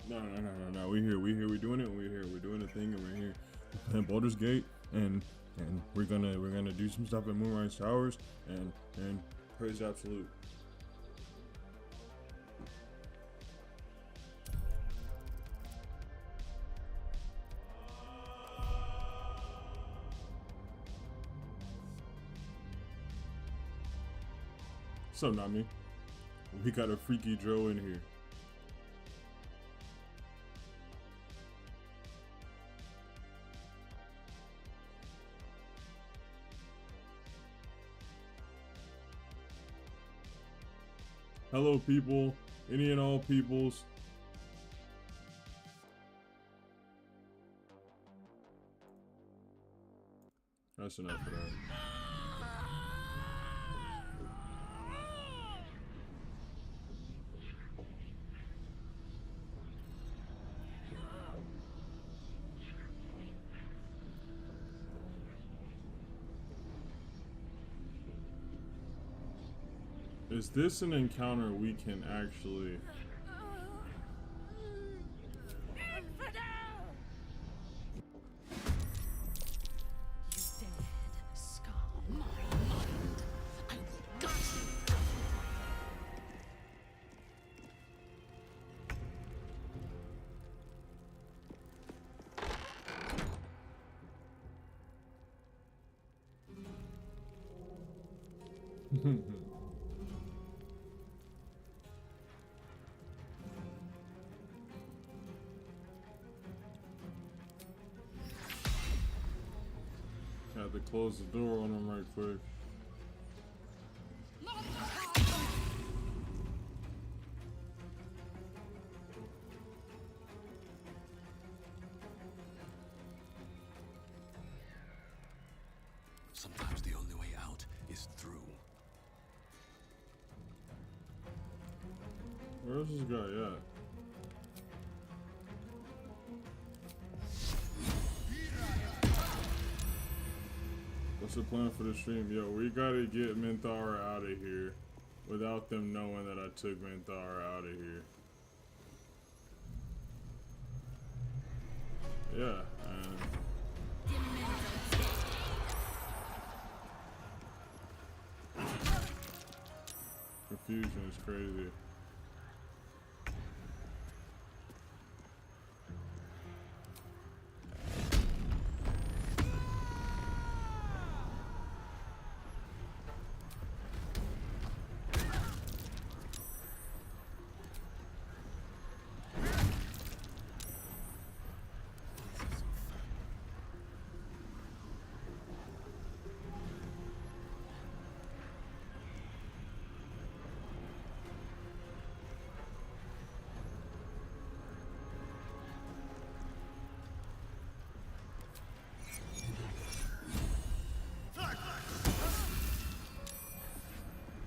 No. We're here. We're doing it. We're doing a thing, and we're here. We're playing Baldur's Gate, and we're gonna do some stuff at Moonrise Towers, and praise absolute. So, Nami, we got a freaky Dro in here. Hello, people, any and all peoples. That's enough of that. Is this an encounter we can actually... Had to close the door on him right quick. Sometimes the only way out is through. Where's this guy at? What's the plan for the stream? Yo, we gotta get Minthara out of here without them knowing that I took Minthara out of here. Yeah, and confusion is crazy.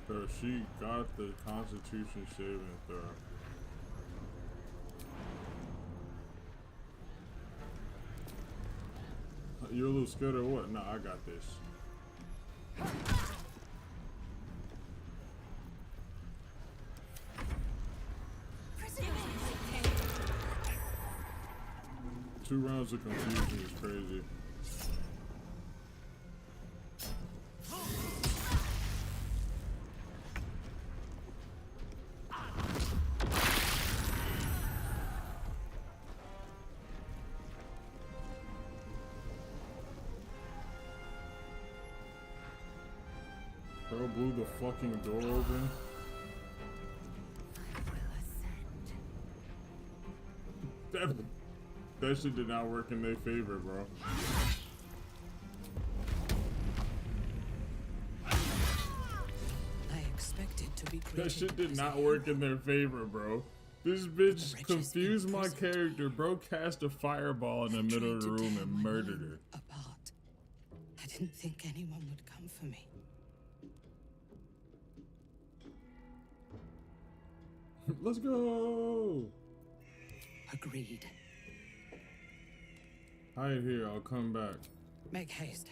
So she got the Constitution saving throw. You're a little scared or what? Nah, I got this. Two rounds of confusion is crazy. Bro blew the fucking door open. That shit did not work in their favor, bro. I expected to be That shit did not work in their favor, bro. This bitch confused my character, bro. Cast a fireball in the middle of the room and murdered her. Apart. I didn't think anyone would come for me. Let's go! Agreed. Hide here, I'll come back. Make haste.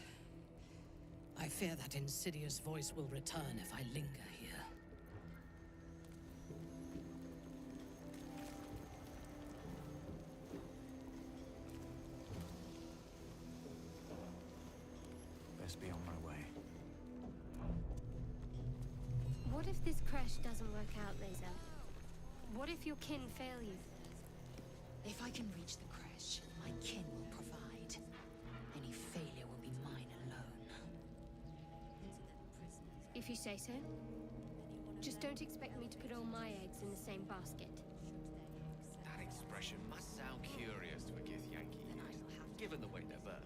I fear that insidious voice will return if I linger here. best be on my way. What if this crash doesn't work out, Lae'zel? What if your kin fail you? If I can reach the crash, my kin will provide. Any failure will be mine alone. If you say so. Just don't expect me to put all my eggs in the same basket. That expression must sound curious to a Githyanki, given the way they're birthed.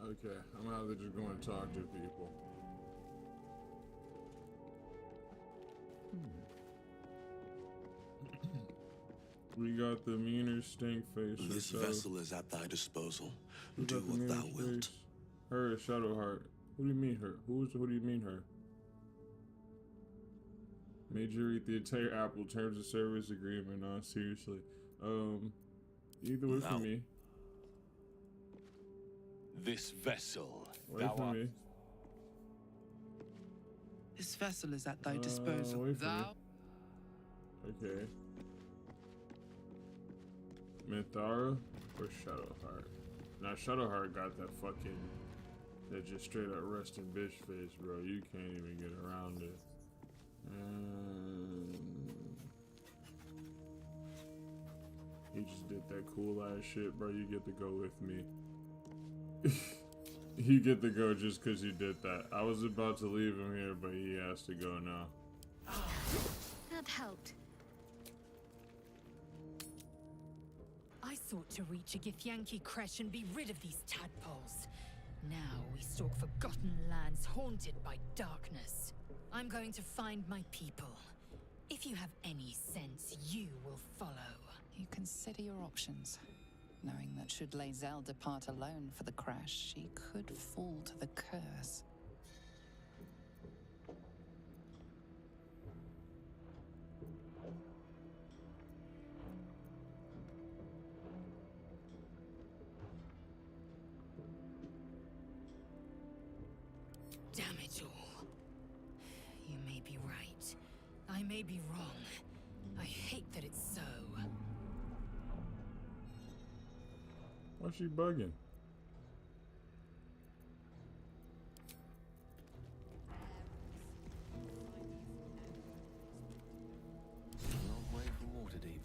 Okay, I'm gonna have to just go and talk to people. We got the meaner stink face. This vessel is at thy disposal. We Do got the what meaner thou wilt. face. Her, Shadowheart. Who do you mean her? Who do you mean her? Made you read the entire Apple Terms of Service agreement. No, seriously. Either way for me. This vessel. Wait for me. This vessel is at thy disposal. Wait for me. Okay. Minthara or Shadowheart? Now Shadowheart got that fucking, that just straight up resting bitch face, bro. You can't even get around it. He just did that cool ass shit, bro. You get to go with me. You get to go just because you did that. I was about to leave him here, but he has to go now. That helped. I sought to reach a Githyanki creche and be rid of these tadpoles. Now we stalk forgotten lands haunted by darkness. I'm going to find my people. If you have any sense, you will follow. You consider your options, knowing that should Lae'zel depart alone for the crash, she could fall to the curse. Damn it all. You may be right. I may be wrong. I hate that it's so. Why's she bugging? A long way from Waterdeep.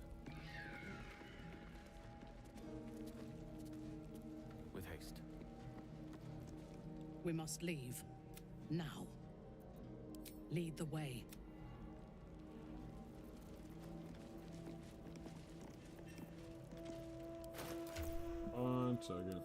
With haste. We must leave. Now. Lead the way. One second.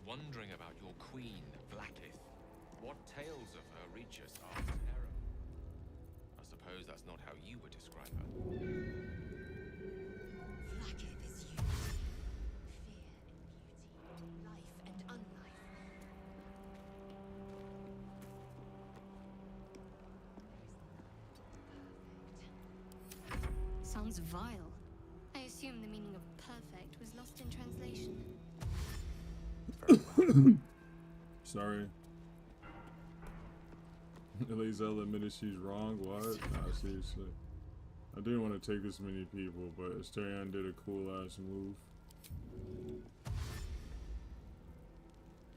Wondering about your queen, Blackith. What tales of her reach us are terror? I suppose that's not how you would describe her. Blackith is youth, fear and beauty. sounds vile. I assume the meaning of perfect was lost in translation. Sorry. Lae'zel admitted she's wrong. What? Nah, seriously. I didn't want to take this many people, but Asterion did a cool ass move.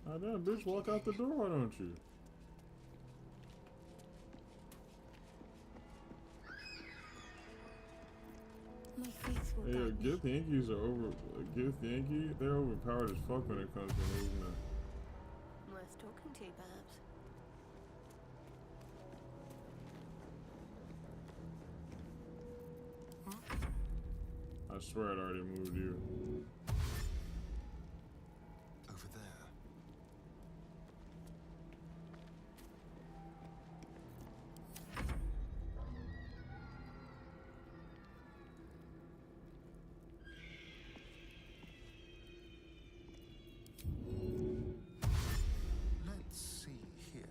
Ah damn, bitch, walk out the door, why don't you? My faith will Hey, yo, guide me. gift Yankees are gift Yankee, they're overpowered as fuck when it comes to movement. Worth talking to, perhaps. I swear I'd already moved you. Over there. Let's see here.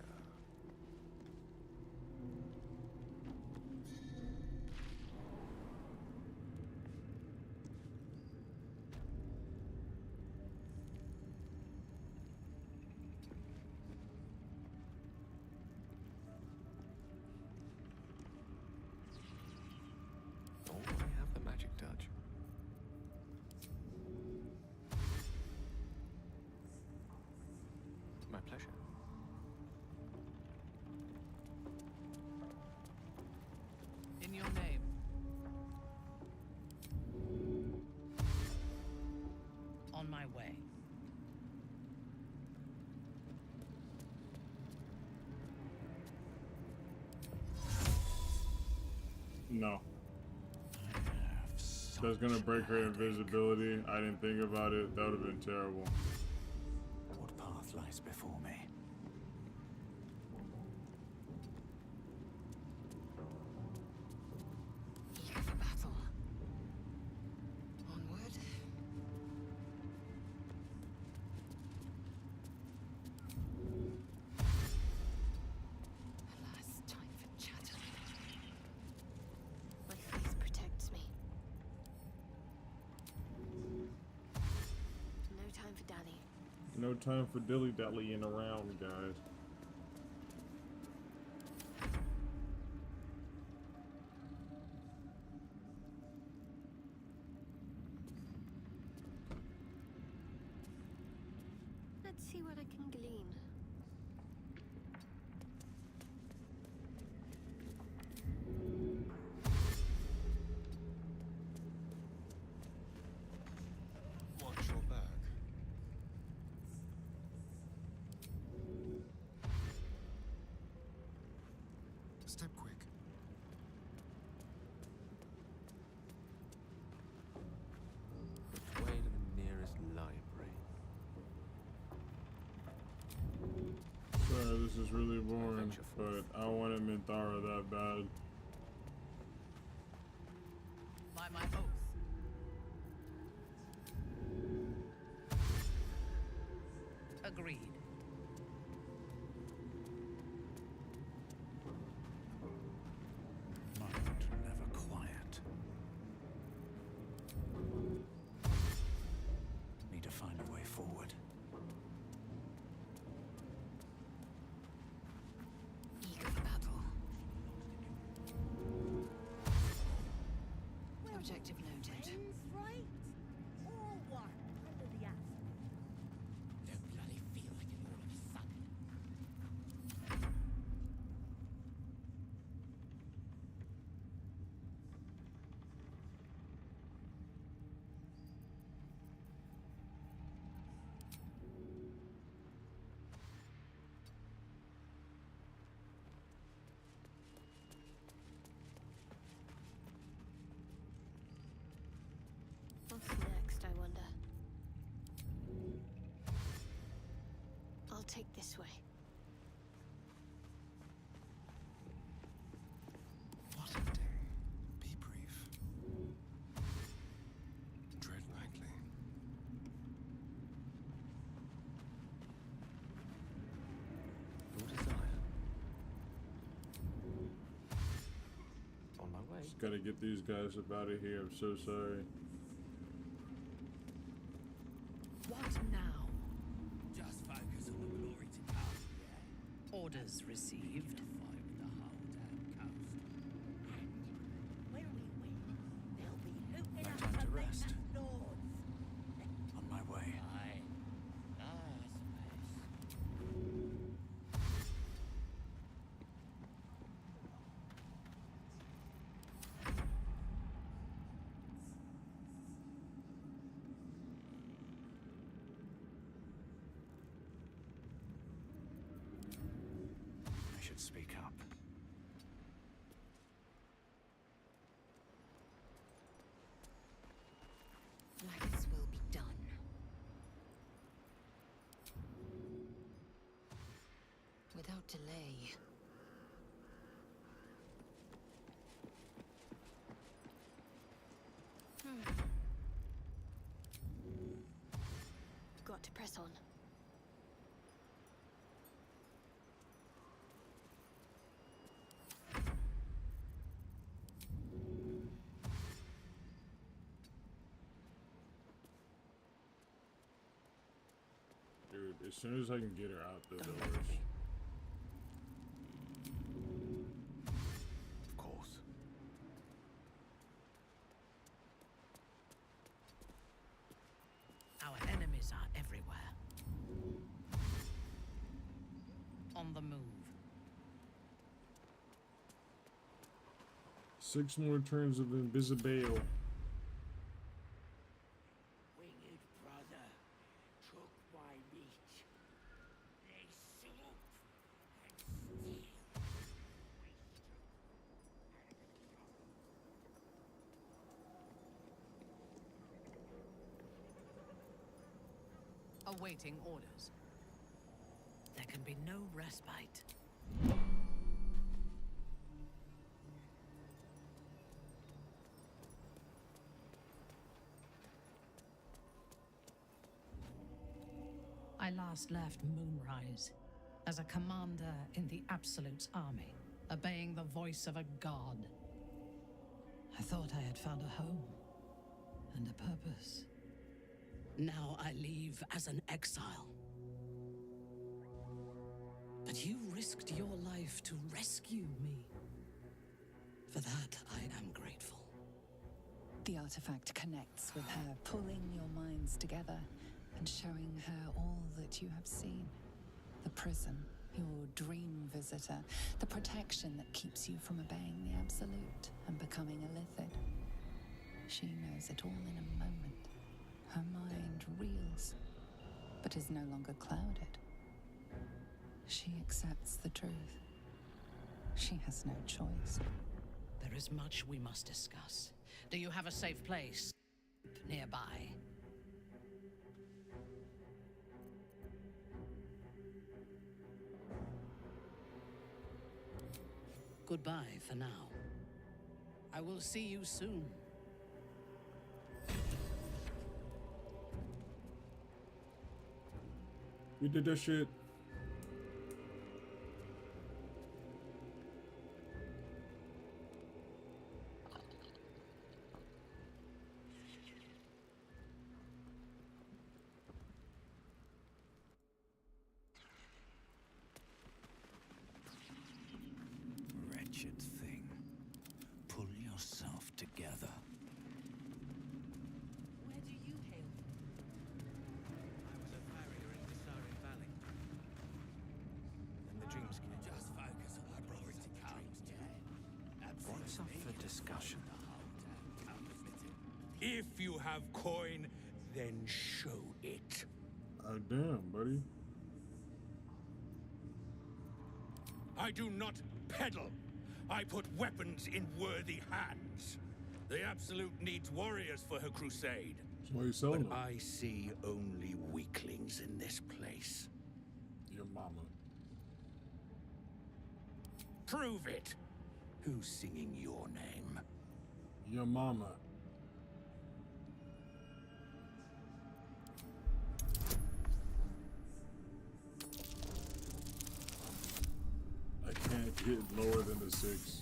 Oh, I have the magic touch. My pleasure. In your name. On my way. No. That's gonna break her invisibility. I didn't think about it. That would have been terrible. What path lies before me? Eager for battle. Onward. Alas, time for chatter. My faith protects me. No time for Danny. No time for dilly-dallying around, guys. Let's see what I can glean. Watch your back. Step quick. Which way to the nearest library? Sorry, this is really boring, but I wanted Minthara that bad. By my oath. Agreed. Mind never quiet. Need to find a way forward. Eager for battle. Objective noted. Don't bloody feel like it all of a sudden. What's next, I wonder? I'll take this way. What a day. Be brief. Tread lightly. Your desire. On my way. Just gotta get these guys up out of here. I'm so sorry. What now? Just focus on the glory to come, yeah? Orders received. Fight with the whole damn coast. When we win, they'll be hooting No us time to to make rest. us lords. On my way. Aye. I suppose. I should speak up. Blackets will be done. Without delay. Got to press on. Dude, as soon as I can get her out the Don't doors. worry. Of course. Our enemies are everywhere. On the move. 6 more turns of invisible. Winged brother, took my meat. They swoop and steal. Awaiting orders. There can be no respite. I last left Moonrise as a commander in the Absolute's army, obeying the voice of a god. I thought I had found a home and a purpose. Now I leave as an exile. But you risked your life to rescue me. For that, I am grateful. The artifact connects with her, pulling your minds together and showing her all that you have seen. The prison, your dream visitor, the protection that keeps you from obeying the Absolute and becoming a Lithid. She knows it all in a moment. Her mind reels, but is no longer clouded. She accepts the truth. She has no choice. There is much we must discuss. Do you have a safe place nearby? Goodbye for now. I will see you soon. We did that shit. Wretched thing. Pull yourself together. Where do you hail I was a farrier in the Sarin Valley. And the Dreamscape. Just focus on the glory to come, yeah? What's up for discussion? If you have coin, then show it. Oh, damn, buddy. I do not peddle. I put weapons in worthy hands. The Absolute needs warriors for her crusade. That's why you selling But them. I see only weaklings in this place. Your mama. Prove it. Who's singing your name? Your mama. I can't get lower than the 6.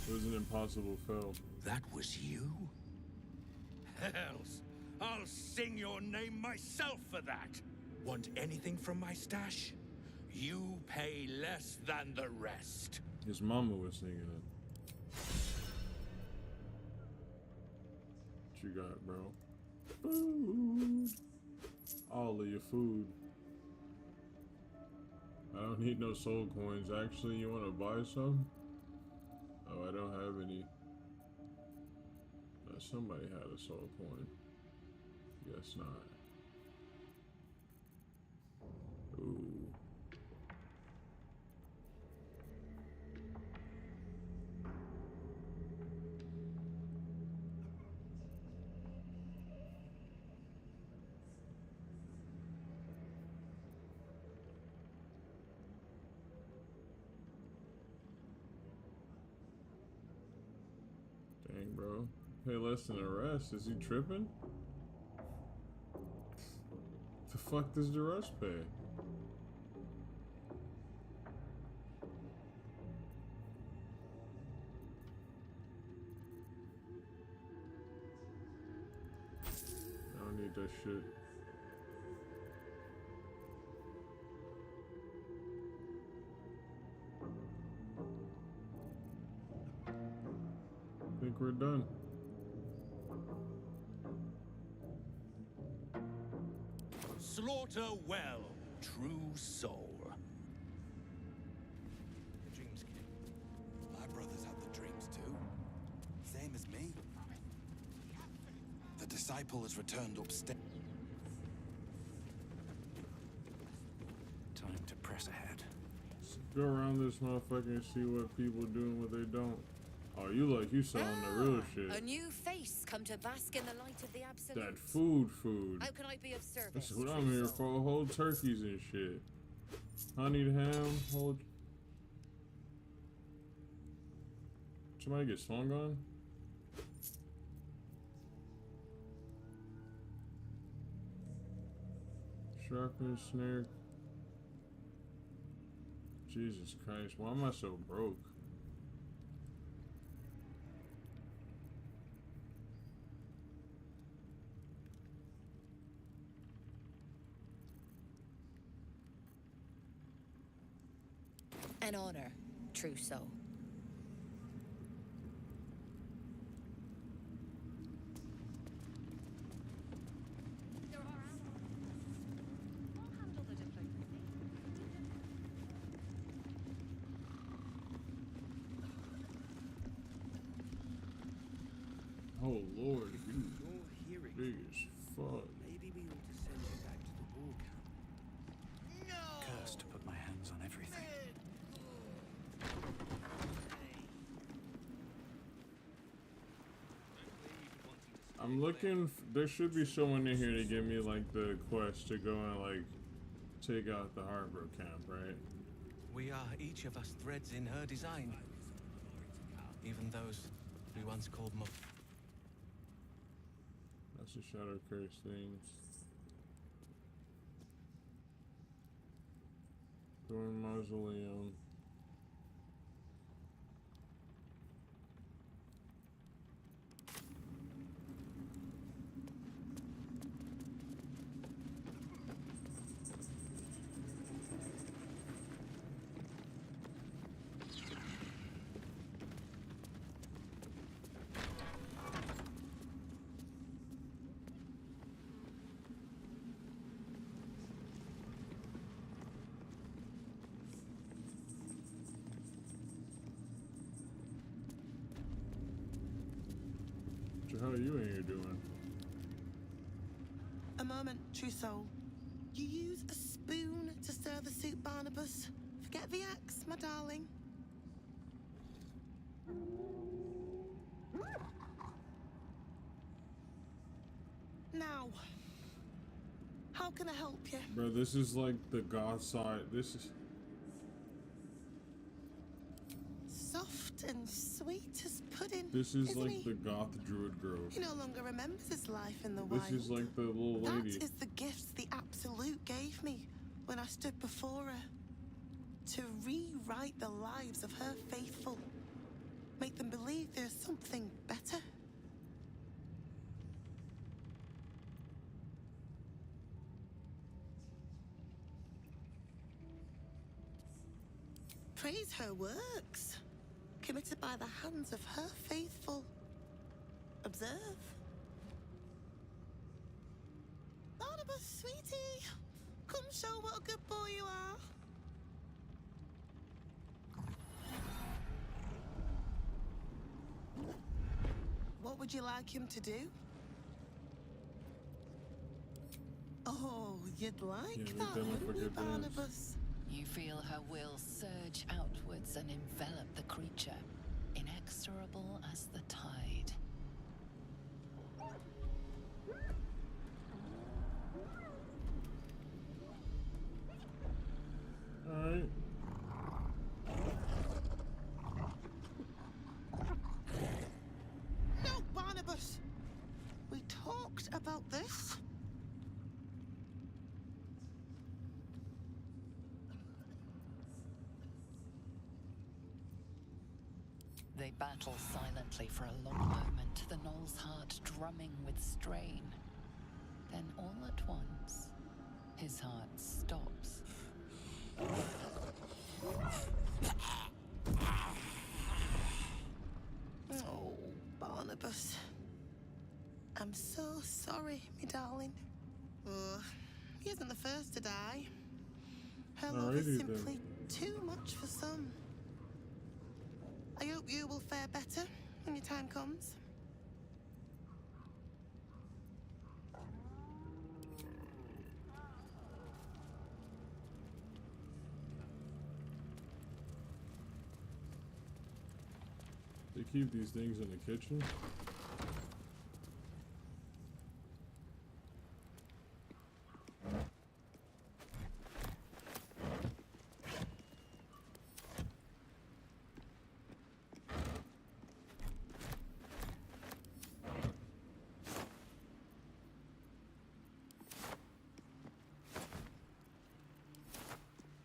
It was an impossible fail. That was you? Hells, I'll sing your name myself for that. Want anything from my stash? You pay less than the rest. His mama was singing it. What you got, bro? Food. All of your food. I don't need no soul coins. Actually, you want to buy some? Oh, I don't have any. Somebody had a soul coin. Guess not. Ooh. Dang, bro. Pay less than the rest. Is he tripping? The fuck does the rest pay? I don't need that shit. I think we're done. Slaughter well, true soul. Dreams, kid. My brothers had the dreams too. Same as me. The disciple has returned upstairs. Time to press ahead. Let's go around this motherfucker and see what people do and what they don't. Oh, you selling the real shit. A new face come to bask in the light of the absolute. That food. How can I be of service? That's what I'm here for. Whole turkeys and shit. Honeyed ham, whole. Somebody get swung on? Sharpened snare. Jesus Christ, why am I so broke? An honor, true soul. Oh Lord, you big as fuck. Maybe we ought to send you back to the war camp. No! Cursed to put my hands on everything. I'm looking. There should be someone in here to give me like the quest to go and like take out the Harbor camp, right? We are each of us threads in her design. Even those we once called That's a Shadow Curse thing. Thorn Mausoleum. How are you in here doing? A moment, true soul. You use a spoon to stir the soup, Barnabas. Forget the axe, my darling. Now, how can I help you? Bro, this is like the goth side. This is soft and sweet as pudding. This is like he? the goth druid girl. He no longer remembers his life in the wild. This is like the little lady. That is the gift the Absolute gave me when I stood before her. To rewrite the lives of her faithful. Make them believe there's something better. Praise her works, committed by the hands of her faithful. Observe. Barnabas, sweetie, come show what a good boy you are. What would you like him to do? Oh, you'd like that, wouldn't you, Barnabas? You feel her will surge outwards and envelop the creature, inexorable as the tide. Alright. No, Barnabas! We talked about this. They battle silently for a long moment, the gnoll's heart drumming with strain. Then all at once, his heart stops. Oh, Barnabas. I'm so sorry, me darling. He isn't the first to die. Her love is simply too much for some. I hope you will fare better when your time comes. They keep these things in the kitchen.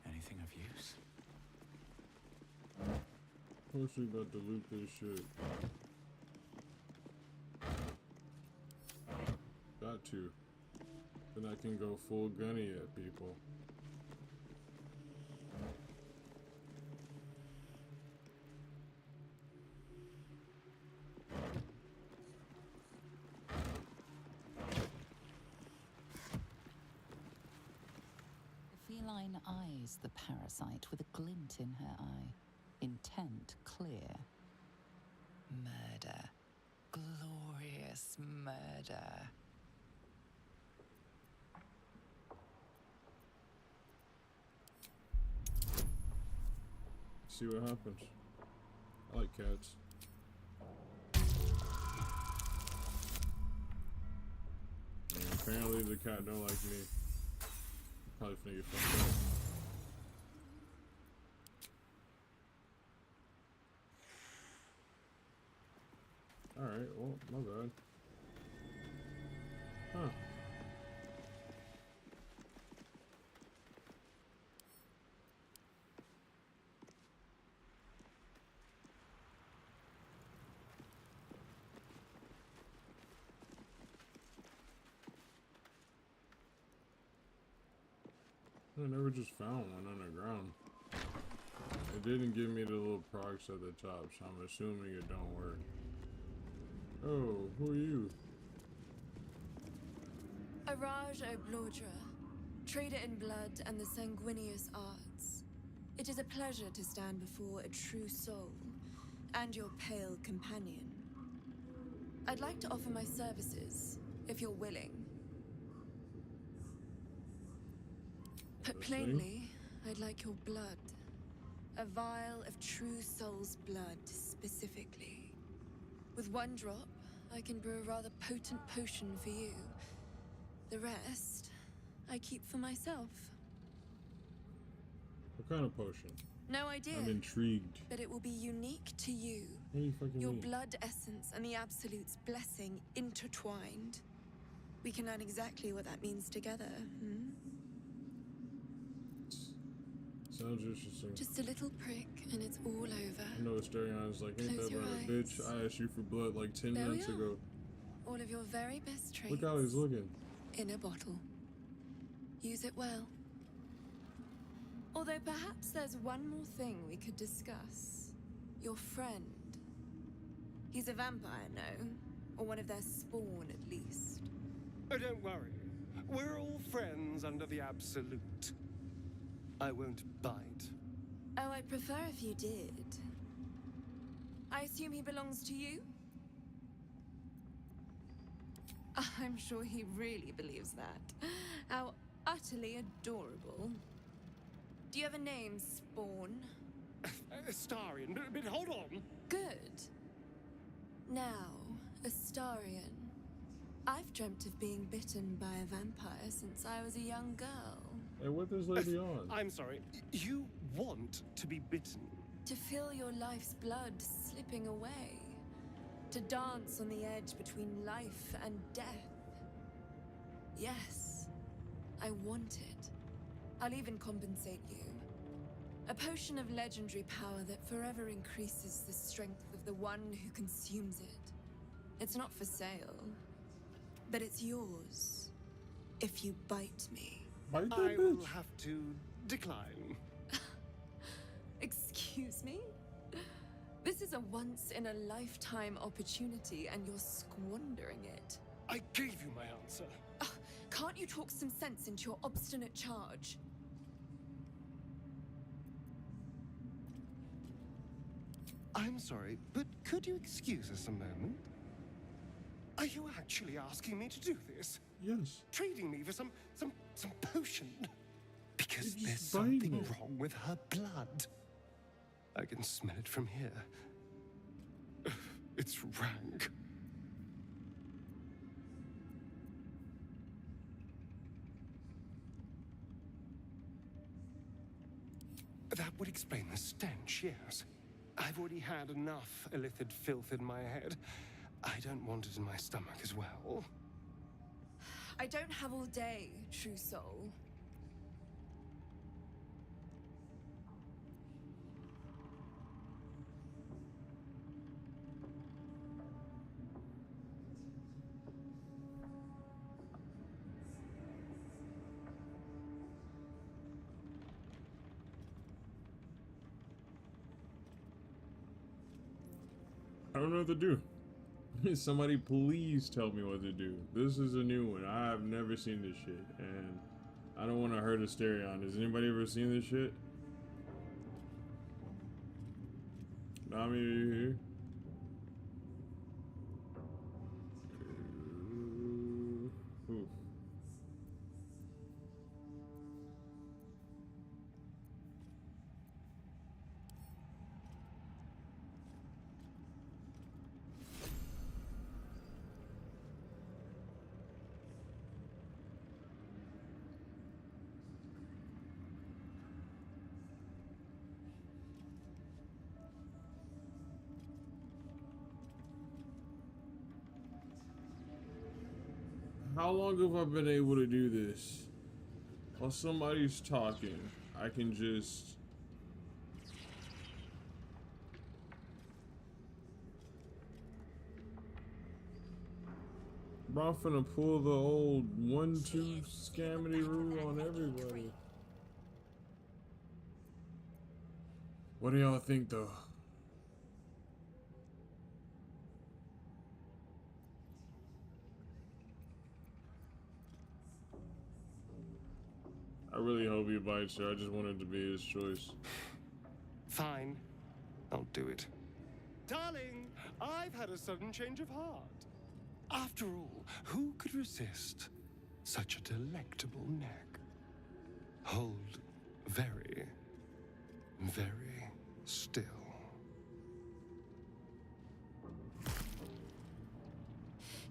Anything of use? Mostly about to loot this shit. Got to. Then I can go full gunny at people. The feline eyes the parasite with a glint in her eye. Intent clear. Murder. Glorious murder. See what happens. I like cats. And apparently the cat don't like me. Probably finna get fucked up. Alright, well, my bad. Huh. I never just found one on the ground. It didn't give me the little procs at the top, so I'm assuming it don't work. Oh, who are you? Araj Oblodra, trader in blood and the sanguineous arts. It is a pleasure to stand before a true soul and your pale companion. I'd like to offer my services, if you're willing. Put plainly, I'd like your blood. A vial of true soul's blood, specifically. With one drop, I can brew a rather potent potion for you. The rest, I keep for myself. What kind of potion? No idea. I'm intrigued. But it will be unique to you. What do you fucking Your mean? blood essence and the Absolute's blessing intertwined. We can learn exactly what that means together, hmm? Sounds interesting. Just a little prick, and it's all over. I know Astarion's like, ain't Close that your about a eyes. bitch? I asked you for blood like 10 There we minutes are. ago. All of your very best traits. Look how he's looking. In a bottle. Use it well. Although perhaps there's one more thing we could discuss. Your friend. He's a vampire, no? Or one of their spawn, at least. Oh, don't worry. We're all friends under the Absolute. I won't bite. Oh, I'd prefer if you did. I assume he belongs to you? I'm sure he really believes that. How utterly adorable. Do you have a name, Spawn? Astarion, but hold on. Good. Now, Astarion. I've dreamt of being bitten by a vampire since I was a young girl. Hey, what this lady on? I'm sorry. You want to be bitten? To feel your life's blood slipping away. To dance on the edge between life and death. Yes, I want it. I'll even compensate you. A potion of legendary power that forever increases the strength of the one who consumes it. It's not for sale, but it's yours if you bite me. Bite that I bitch? will have to decline. Excuse me? This is a once-in-a-lifetime opportunity, and you're squandering it. I gave you my answer. Can't you talk some sense into your obstinate charge? I'm sorry, but could you excuse us a moment? Are you actually asking me to do this? Yes. Trading me for some potion? Because You're there's just biting something it. wrong with her blood. I can smell it from here. It's rank. That would explain the stench, yes. I've already had enough illithid filth in my head. I don't want it in my stomach as well. I don't have all day, true soul. I don't know what to do. Somebody please tell me what to do. This is a new one. I've never seen this shit, and I don't want to hurt Asterion. Has anybody ever seen this shit? Nami, are you here? Ooh. How long have I been able to do this? While somebody's talking, I can just... Bro, I'm finna pull the old 1-2 scamity rule on everybody. What do y'all think, though? I really hope he bites her. I just want it to be his choice. Fine. I'll do it. Darling, I've had a sudden change of heart. After all, who could resist such a delectable neck? Hold very, very still.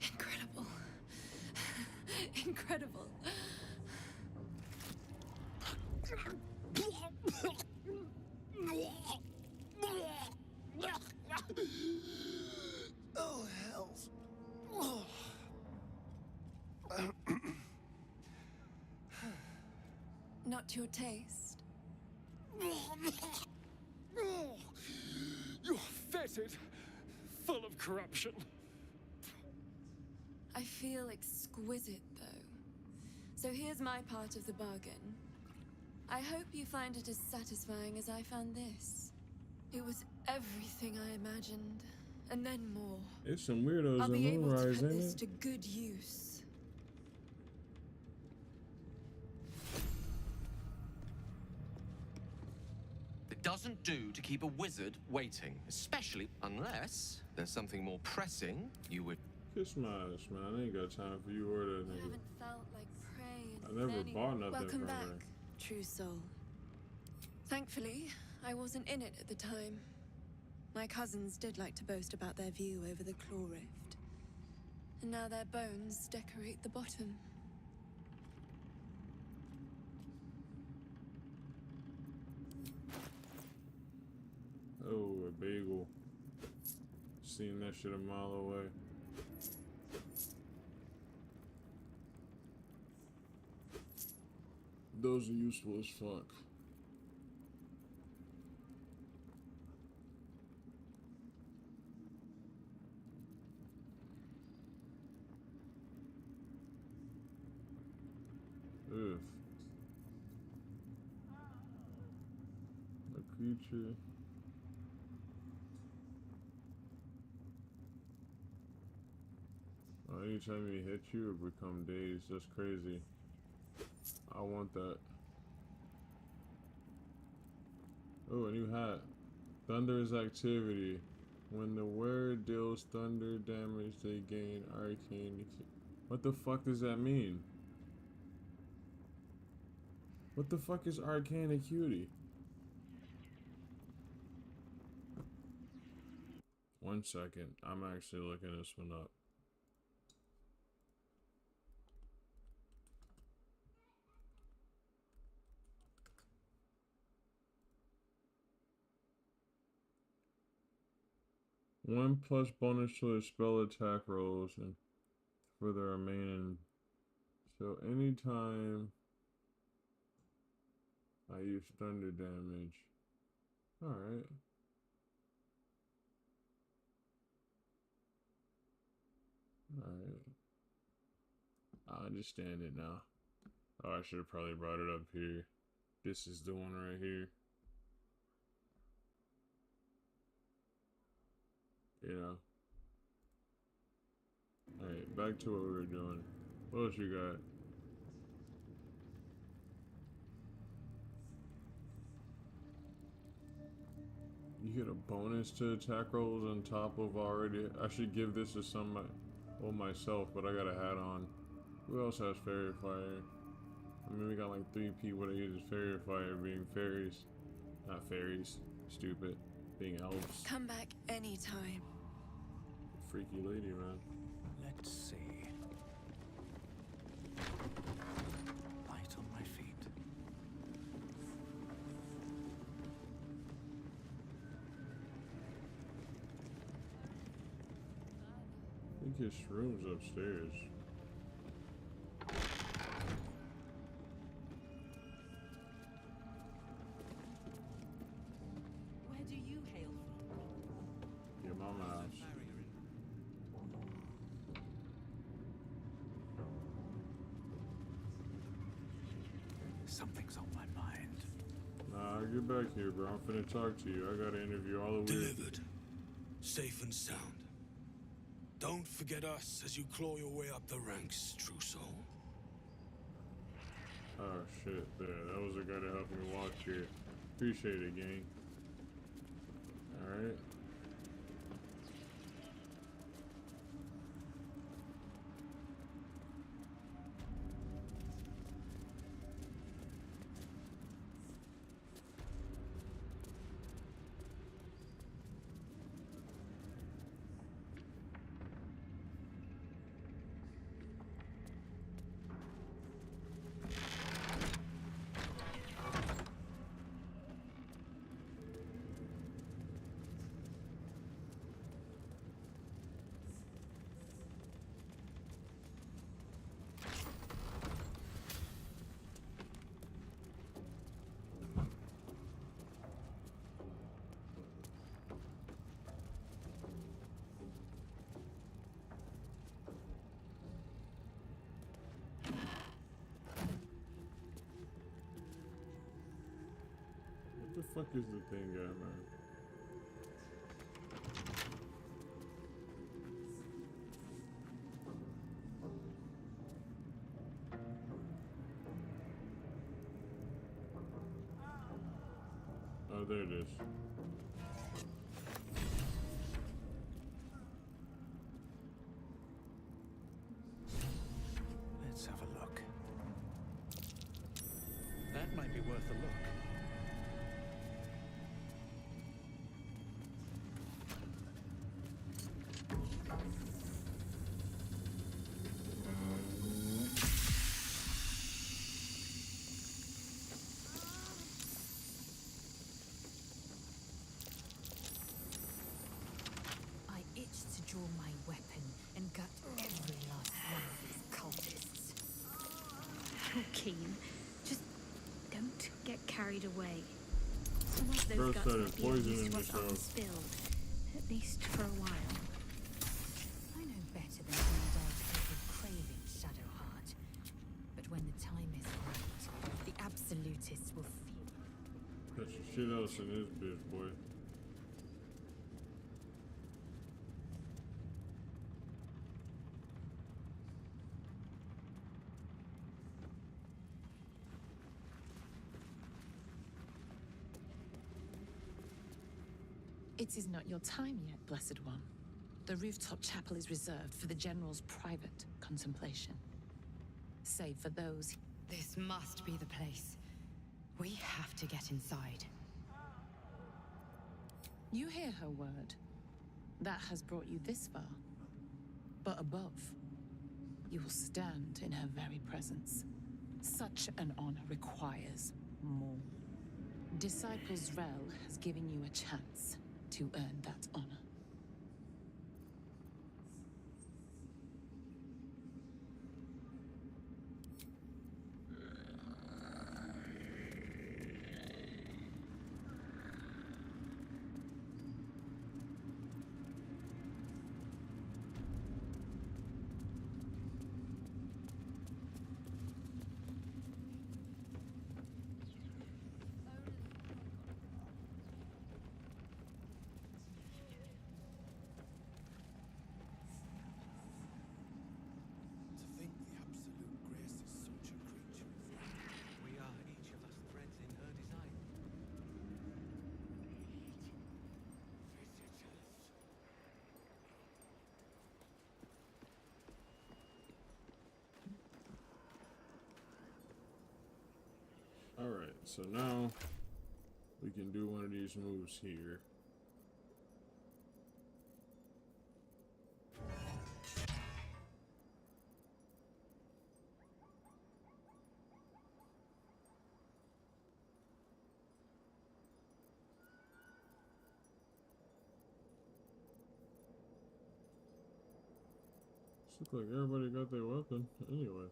Incredible. Incredible. Oh, hells. Not to your taste. You're fetid, full of corruption. I feel exquisite, though. So here's my part of the bargain. I hope you find it as satisfying as I found this. It was everything I imagined, and then more. It's some weirdos I'll in be able to Moonrise, put ain't this it? to good use. It doesn't do to keep a wizard waiting, especially unless there's something more pressing you would... Kiss my ass, man. I ain't got time for you or that You nigga. haven't felt like prey I in never many... bought nothing Welcome from back, her. true soul. Thankfully, I wasn't in it at the time. My cousins did like to boast about their view over the claw rift. And now their bones decorate the bottom. Oh, a bagel. Seen that shit a mile away. Those are useful as fuck. Ugh. A creature. Anytime he hits you, it become dazed. That's crazy. I want that. Oh, a new hat. Thunder's activity. When the wearer deals thunder damage, they gain arcane. What the fuck does that mean? What the fuck is arcane acuity? 1 second. I'm actually looking this one up. One plus bonus to their spell attack rolls and for the remaining. So anytime I use thunder damage. Alright. Alright. I understand it now. Oh, I should have probably brought it up here. This is the one right here. You know. Alright, back to what we were doing. What else you got? You get a bonus to attack rolls on top of already. I should give this to myself, but I got a hat on. Who else has Fairy Fire? I mean, we got like 3 people that uses Fairy Fire, being fairies. Not fairies. Stupid. Being elves. Come back anytime. Freaky lady, man. Let's see. Light on my feet. I think his room's upstairs. Where do you hail from? Your mama house. Something's on my mind. Nah, get back here, bro. I'm finna talk to you. I gotta interview all the weird. Delivered. Safe and sound. Don't forget us as you claw your way up the ranks, true soul. Oh shit, there. That was the guy that helped me walk here. Appreciate it, gang. Alright. fuck is the thing at, man? Oh, there it is. Let's have a look. That might be worth a look. I itched to draw my weapon and gut every last one of these cultists. You're keen. Just don't get carried away. Some of those Bro guts started might be of poisoning use to us himself. unspilled, at least for a while. I know better than to indulge every craving, Shadowheart. But when the time is right, the absolutists will feel. Got some shit else in this bitch, boy. It is not your time yet, Blessed One. The rooftop chapel is reserved for the General's private contemplation. Save for those... This must be the place. We have to get inside. You hear her word. That has brought you this far. But above, you will stand in her very presence. Such an honor requires more. Disciples Rel has given you a chance to earn that honor. We are each of us threads in her design. Alright, so now we can do one of these moves here. Looks like everybody got their weapon anyway.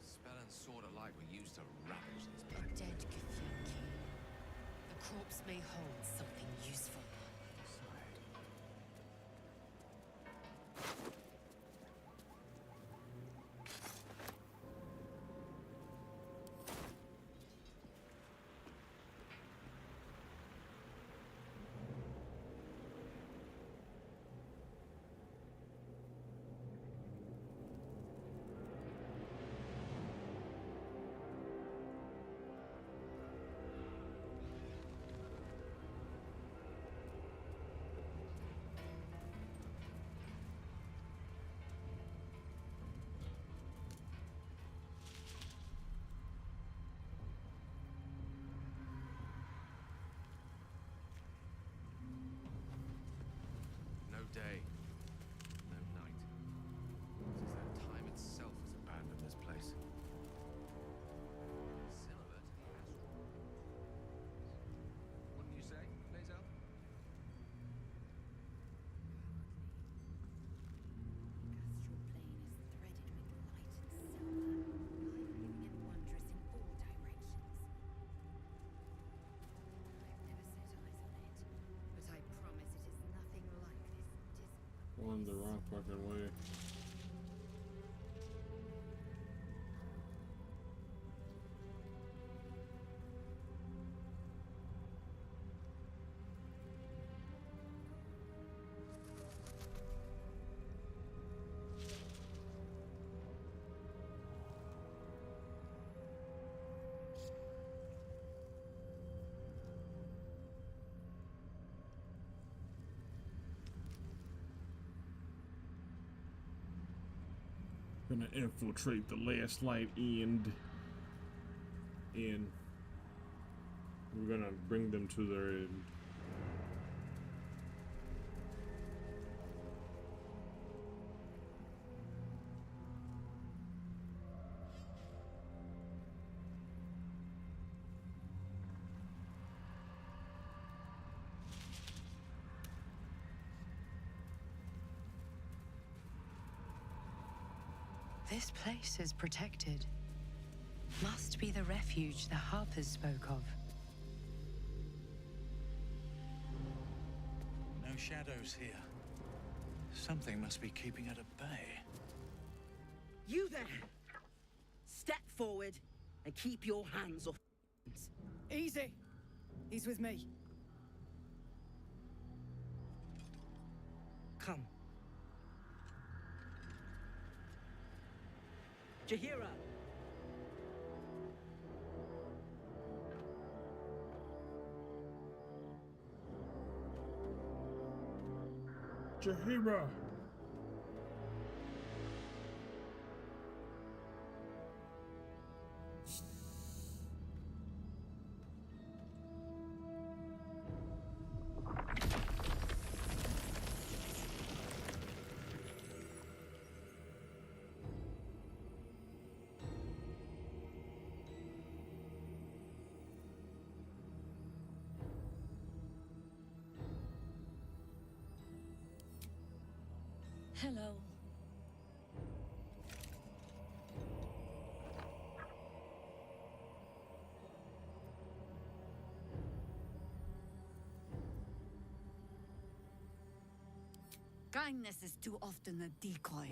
Spell and sword alike were used to ravage this place. Dead Githyanki. The corpse may hold something useful. going the wrong fucking way. Gonna infiltrate the last light end. And we're gonna bring them to their end. This place is protected. Must be the refuge the Harpers spoke of. No shadows here. Something must be keeping it at bay. You there! Step forward and keep your hands off. Easy. He's with me. Come. Jahira! Jahira! Hello. Kindness is too often a decoy.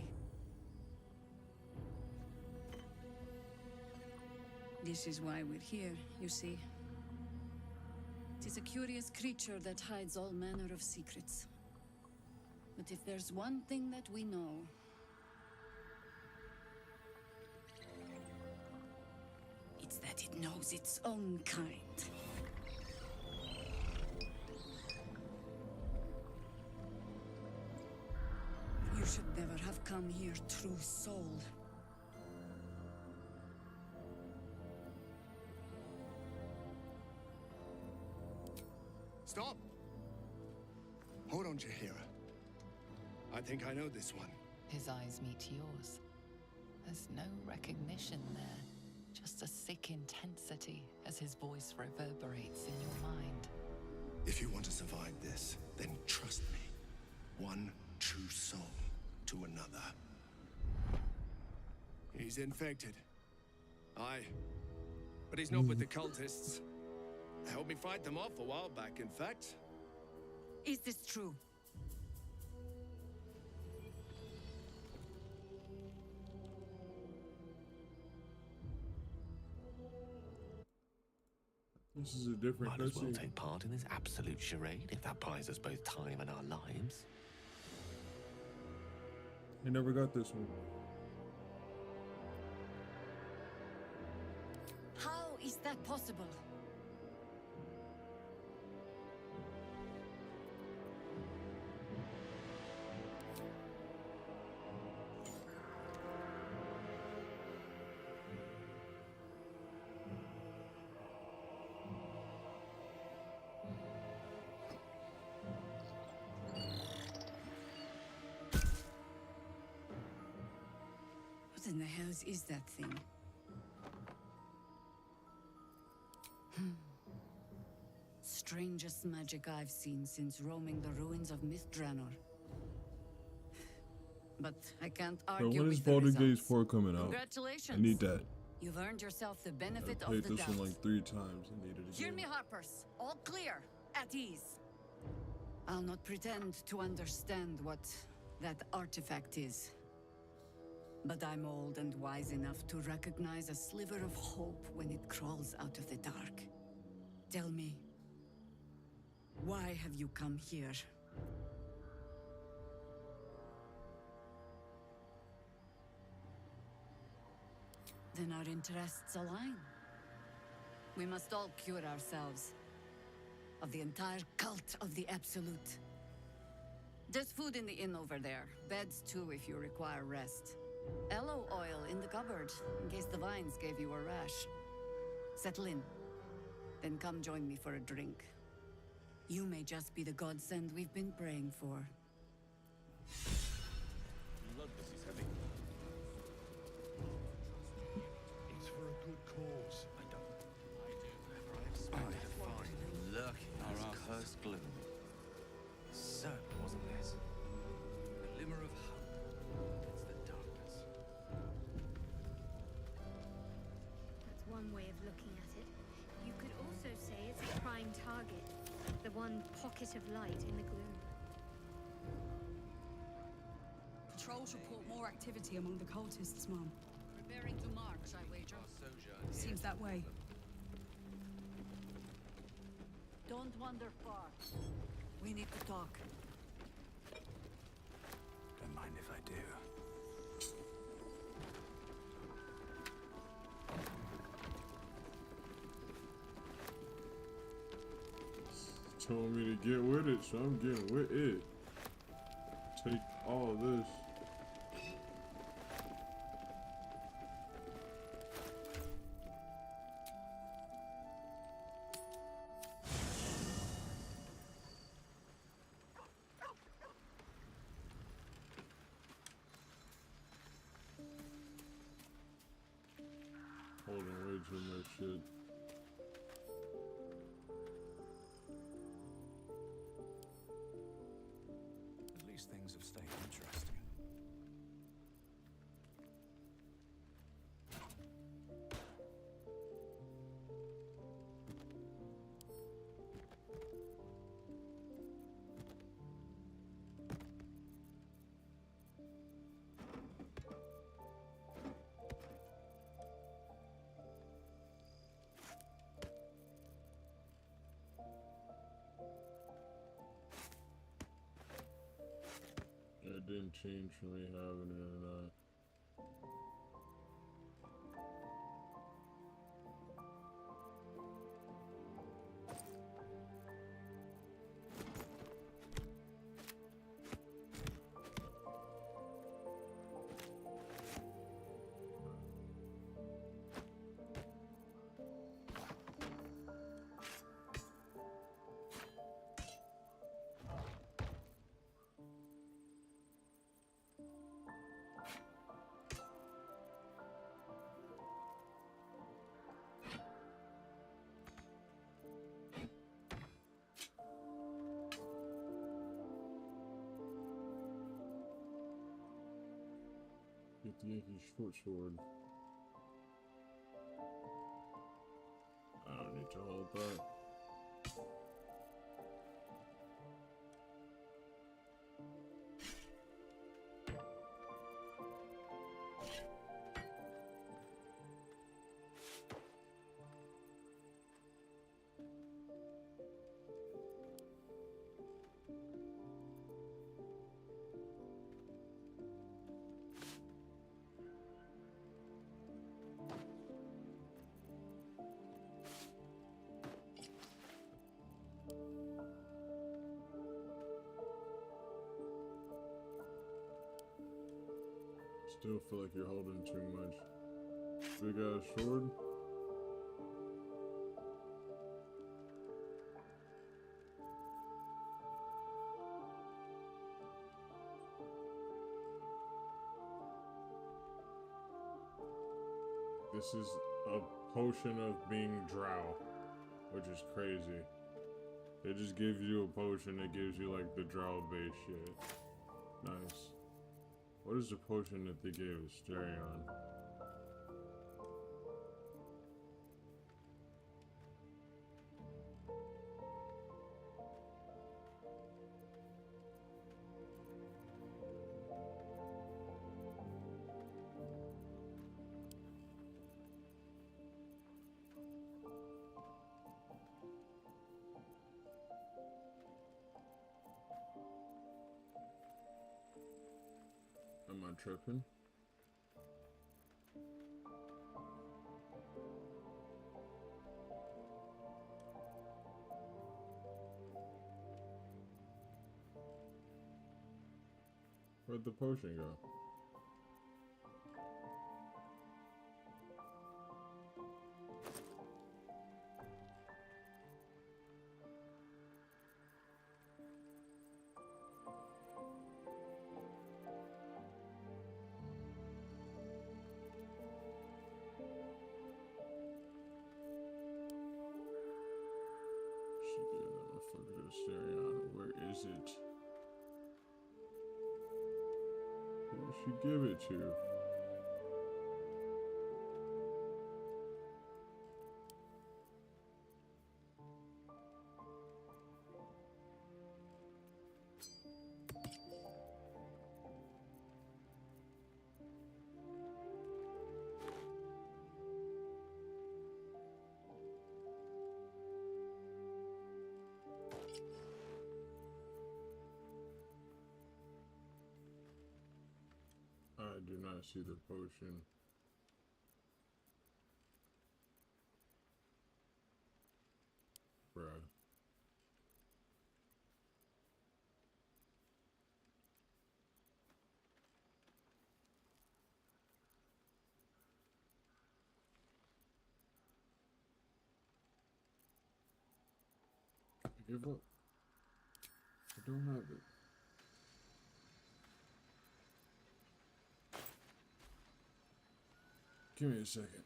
This is why we're here, you see. It is a curious creature that hides all manner of secrets. But if there's one thing that we know, it's that it knows its own kind. You should never have come here, true soul. Stop! Hold on, Jahira. I think I know this one. His eyes meet yours. There's no recognition there, just a sick intensity as his voice reverberates in your mind. If you want to survive this, then trust me. One true soul to another. He's infected. Aye. But he's not with the cultists. Helped me fight them off a while back, in fact. Is this true? This is a different Might as well cutscene. take part in this absolute charade if that buys us both time and our lives. I never got this one. How is that possible? What in the hells is that thing? Strangest magic I've seen since roaming the ruins of Mythdraenor. But I can't So argue when is with the Baldur results. Gates 4 coming out? Congratulations. I need that. You've earned yourself the benefit I of played the this doubt. one like 3 times and needed it Hear again. me, Harpers. All clear. At ease. I'll not pretend to understand what that artifact is. But I'm old and wise enough to recognize a sliver of hope when it crawls out of the dark. Tell me, why have you come here? Then our interests align. We must all cure ourselves of the entire cult of the Absolute. There's food in the inn over there. Beds too if you require rest. Aloe oil in the cupboard, in case the vines gave you a rash. Settle in. Then come join me for a drink. You may just be the godsend we've been praying for. Look, this is heavy. It's for a good cause. I do. For I expected to find lurking in this cursed gloom. Certainly wasn't this. A glimmer of hope against the darkness. That's one way of looking at it. You could also say it's a prime target. The one pocket of light in the gloom. Patrols report more activity among the cultists, Mom. Preparing to march, I wager. Seems that way. Don't wander far. We need to talk. Don't mind if I do. Told me to get with it, so I'm getting with it. Take all this. Holding way too much shit. At least things have stayed interesting. It didn't change for me having it or not. Get the Yankee short sword. I don't need to hold that. Still feel like you're holding too much. Big ass sword. This is a potion of being drow, which is crazy. They just give you a potion that gives you like the drow base shit. Nice. What is the potion that they gave us? Stereon. not tripping. Where'd the potion go? Where is it? Who did she give it to? I do not see the potion. Bruh. Give up. I don't have it. Give me a second.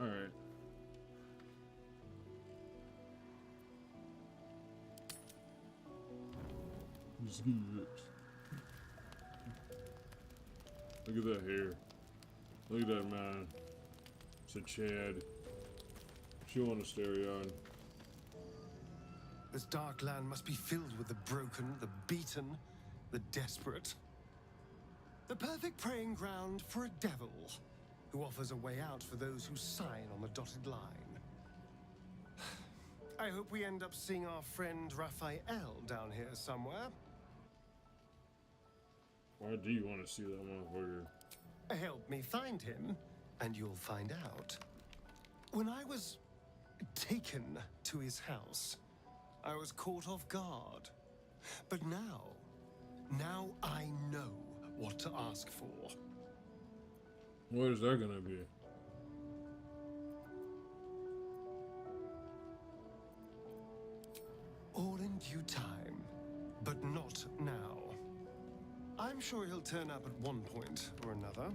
Alright. Just give it. Look at that hair. Look at that man. It's a Chad. She want to stare on. This dark land must be filled with the broken, the beaten, the desperate. The perfect preying ground for a devil who offers a way out for those who sign on the dotted line. I hope we end up seeing our friend Raphael down here somewhere. Why do you want to see that motherfucker? Help me find him, and you'll find out. When I was taken to his house, I was caught off guard. But now I know what to ask for. What is that gonna be? All in due time, but not now. I'm sure he'll turn up at one point or another.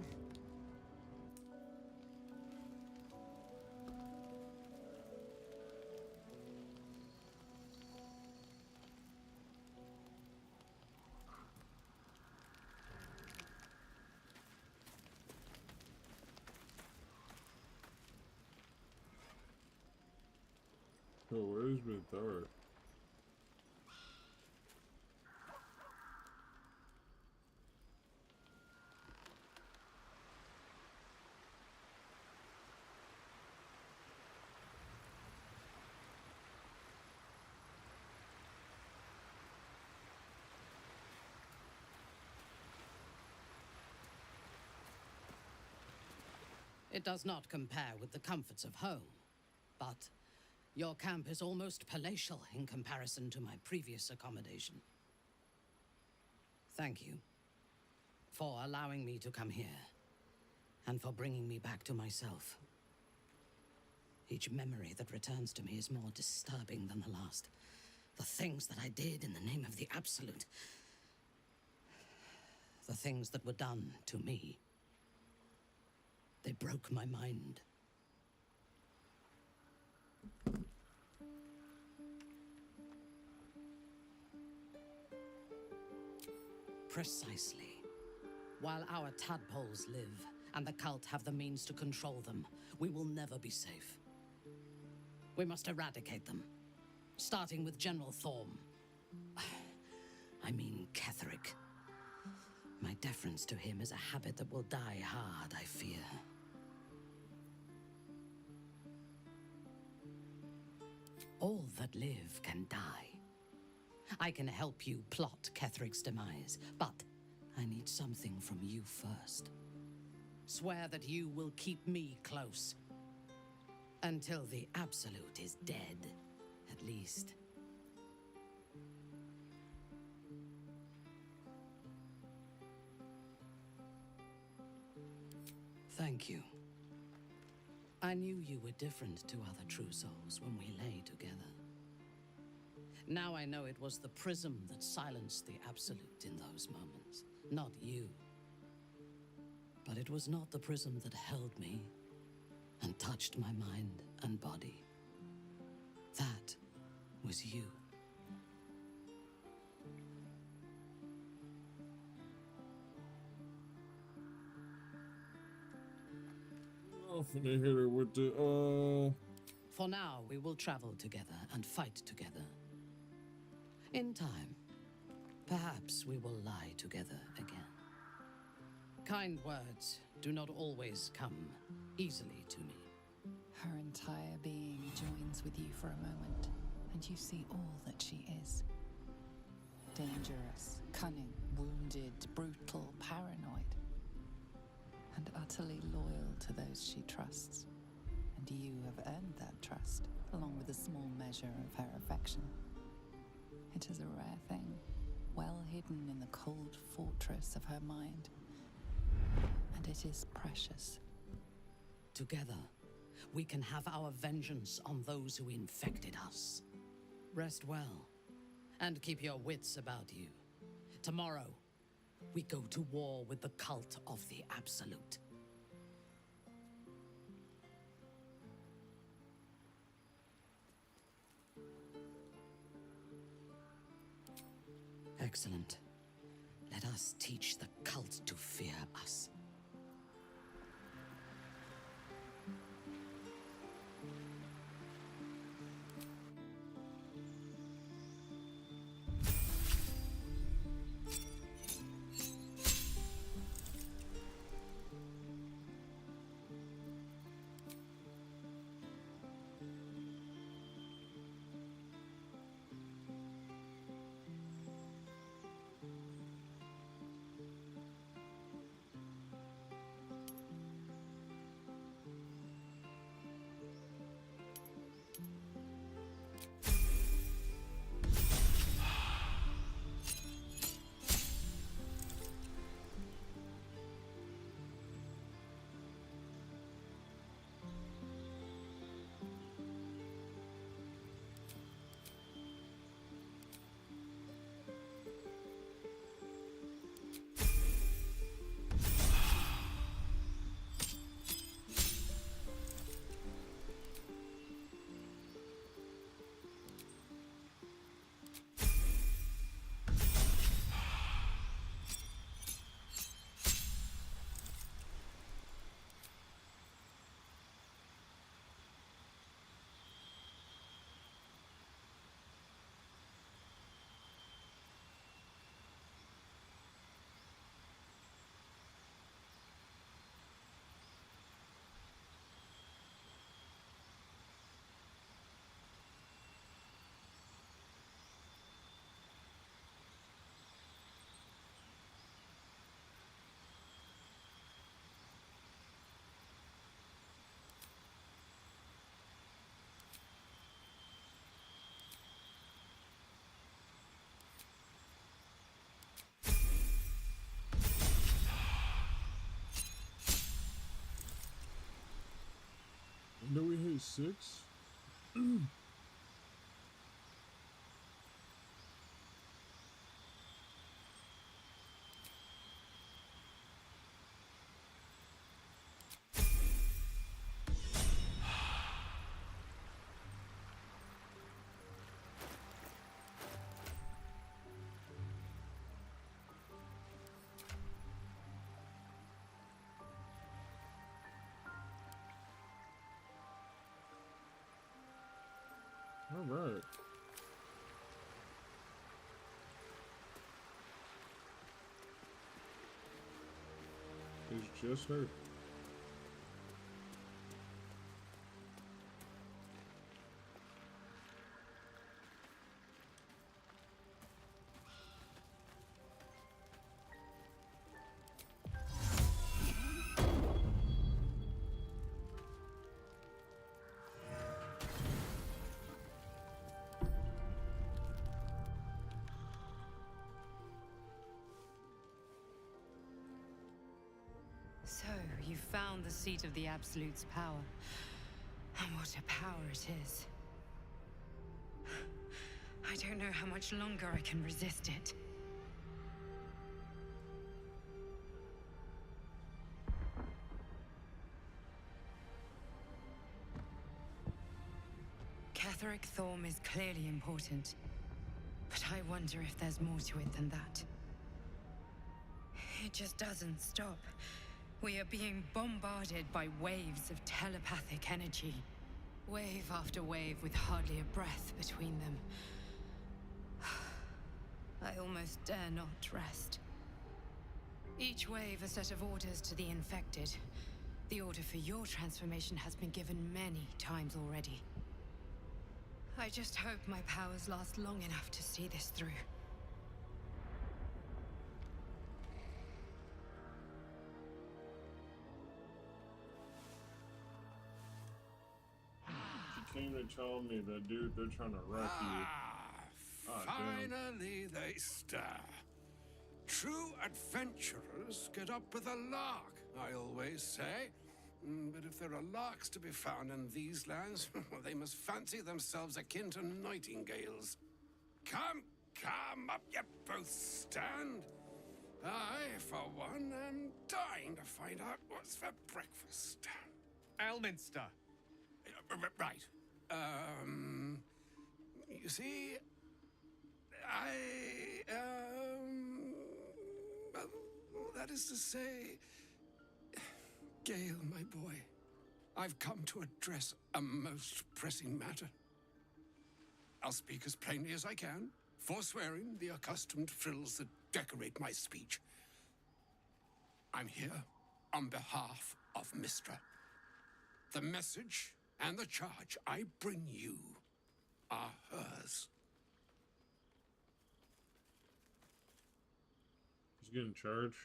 Oh, where's Baldur? It does not compare with the comforts of home, but your camp is almost palatial in comparison to my previous accommodation. Thank you for allowing me to come here, and for bringing me back to myself. Each memory that returns to me is more disturbing than the last. The things that I did in the name of the Absolute. The things that were done to me. They broke my mind. Precisely. While our tadpoles live, and the cult have the means to control them, we will never be safe. We must eradicate them, starting with General Thorm. I mean Ketheric. My deference to him is a habit that will die hard, I fear. All that live can die. I can help you plot Ketheric's demise, but I need something from you first. Swear that you will keep me close. Until the Absolute is dead, at least. Thank you. I knew you were different to other true souls when we lay together. Now I know it was the prism that silenced the Absolute in those moments, not you. But it was not the prism that held me and touched my mind and body. That was you. I'm finna hit her with the, For now, we will travel together and fight together. In time, perhaps we will lie together again. Kind words do not always come easily to me. Her entire being joins with you for a moment, and you see all that she is. Dangerous, cunning, wounded, brutal, paranoid. And utterly loyal to those she trusts. And you have earned that trust, along with a small measure of her affection. It is a rare thing, well hidden in the cold fortress of her mind. And it is precious. Together, we can have our vengeance on those who infected us. Rest well, and keep your wits about you. Tomorrow, we go to war with the cult of the Absolute. Excellent. Let us teach the cult to fear us. Do we hit 6? All right. It's just her. So, you found the seat of the Absolute's power. And what a power it is. I don't know how much longer I can resist it. Catherick Thorm is clearly important. But I wonder if there's more to it than that. It just doesn't stop. We are being bombarded by waves of telepathic energy. Wave after wave with hardly a breath between them. I almost dare not rest. Each wave a set of orders to the infected. The order for your transformation has been given many times already. I just hope my powers last long enough to see this through. She came to tell me that, dude, they're trying to wreck you. Finally they stir. True adventurers get up with a lark, I always say. But if there are larks to be found in these lands, well, they must fancy themselves akin to nightingales. Come, come, up you both stand. I, for one, am dying to find out what's for breakfast. Elminster. Right. You see, I That is to say, Gale, my boy, I've come to address a most pressing matter. I'll speak as plainly as I can, forswearing the accustomed frills that decorate my speech. I'm here on behalf of Mistra. The message and the charge I bring you are hers. He's getting charged.